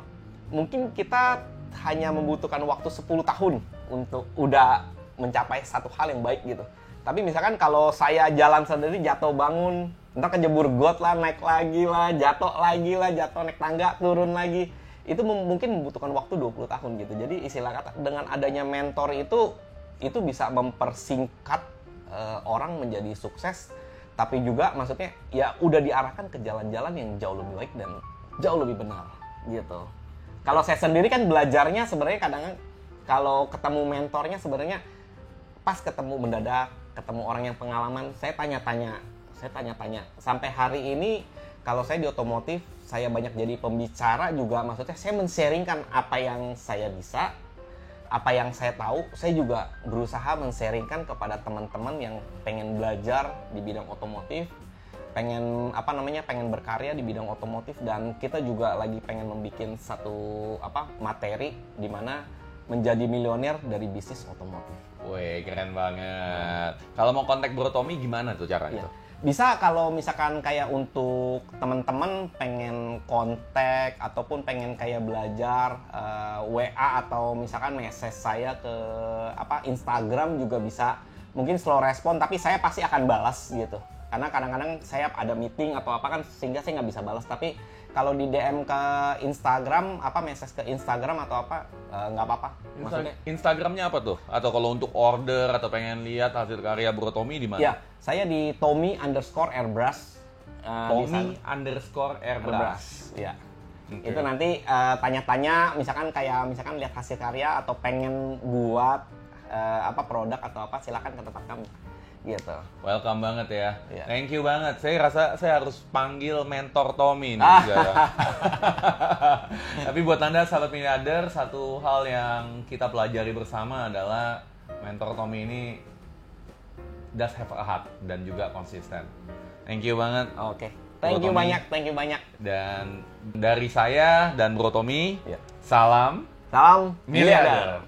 mungkin kita hanya membutuhkan waktu 10 tahun untuk udah mencapai satu hal yang baik gitu. Tapi misalkan kalau saya jalan sendiri, jatuh bangun, entar kejebur got lah, naik lagi lah, jatuh naik tangga, turun lagi. Itu mungkin membutuhkan waktu 20 tahun gitu. Jadi istilah kata dengan adanya mentor itu bisa mempersingkat orang menjadi sukses, tapi juga maksudnya ya udah diarahkan ke jalan-jalan yang jauh lebih baik dan jauh lebih benar gitu. Kalau saya sendiri kan belajarnya sebenarnya kadang kalau ketemu mentornya sebenarnya pas ketemu mendadak, ketemu orang yang pengalaman, saya tanya-tanya. Sampai hari ini kalau saya di otomotif, saya banyak jadi pembicara juga, maksudnya saya men-sharingkan apa yang saya bisa, apa yang saya tahu. Saya juga berusaha men-sharingkan kepada teman-teman yang pengen belajar di bidang otomotif, pengen berkarya di bidang otomotif, dan kita juga lagi pengen membuat satu materi di mana menjadi milioner dari bisnis otomotif. Wih, keren banget. Kalau mau kontak Bro Tommy gimana tuh caranya? Bisa kalau misalkan kayak untuk teman-teman pengen kontak ataupun pengen kayak belajar WA atau misalkan message saya ke Instagram juga bisa. Mungkin slow respon tapi saya pasti akan balas gitu. Karena kadang-kadang saya ada meeting atau apa kan sehingga saya nggak bisa balas. Tapi kalau di DM ke Instagram, message ke Instagram atau nggak apa-apa. Maksudnya Instagramnya apa tuh? Atau kalau untuk order atau pengen lihat hasil karya Bro Tommy di mana? Ya, saya di Tommy_airbrush. Tommy_airbrush. Ya. Okay. Itu nanti tanya-tanya, misalkan lihat hasil karya atau pengen buat produk atau silakan ke tempat kami. Gitu. Welcome banget ya. Yeah. Thank you banget. Saya rasa saya harus panggil mentor Tommy nih. Tapi buat Anda sahabat miliarder, satu hal yang kita pelajari bersama adalah mentor Tommy ini does have a heart dan juga konsisten. Thank you banget. Oke. Thank you banyak. Dan dari saya dan Bro Tommy, salam miliarder.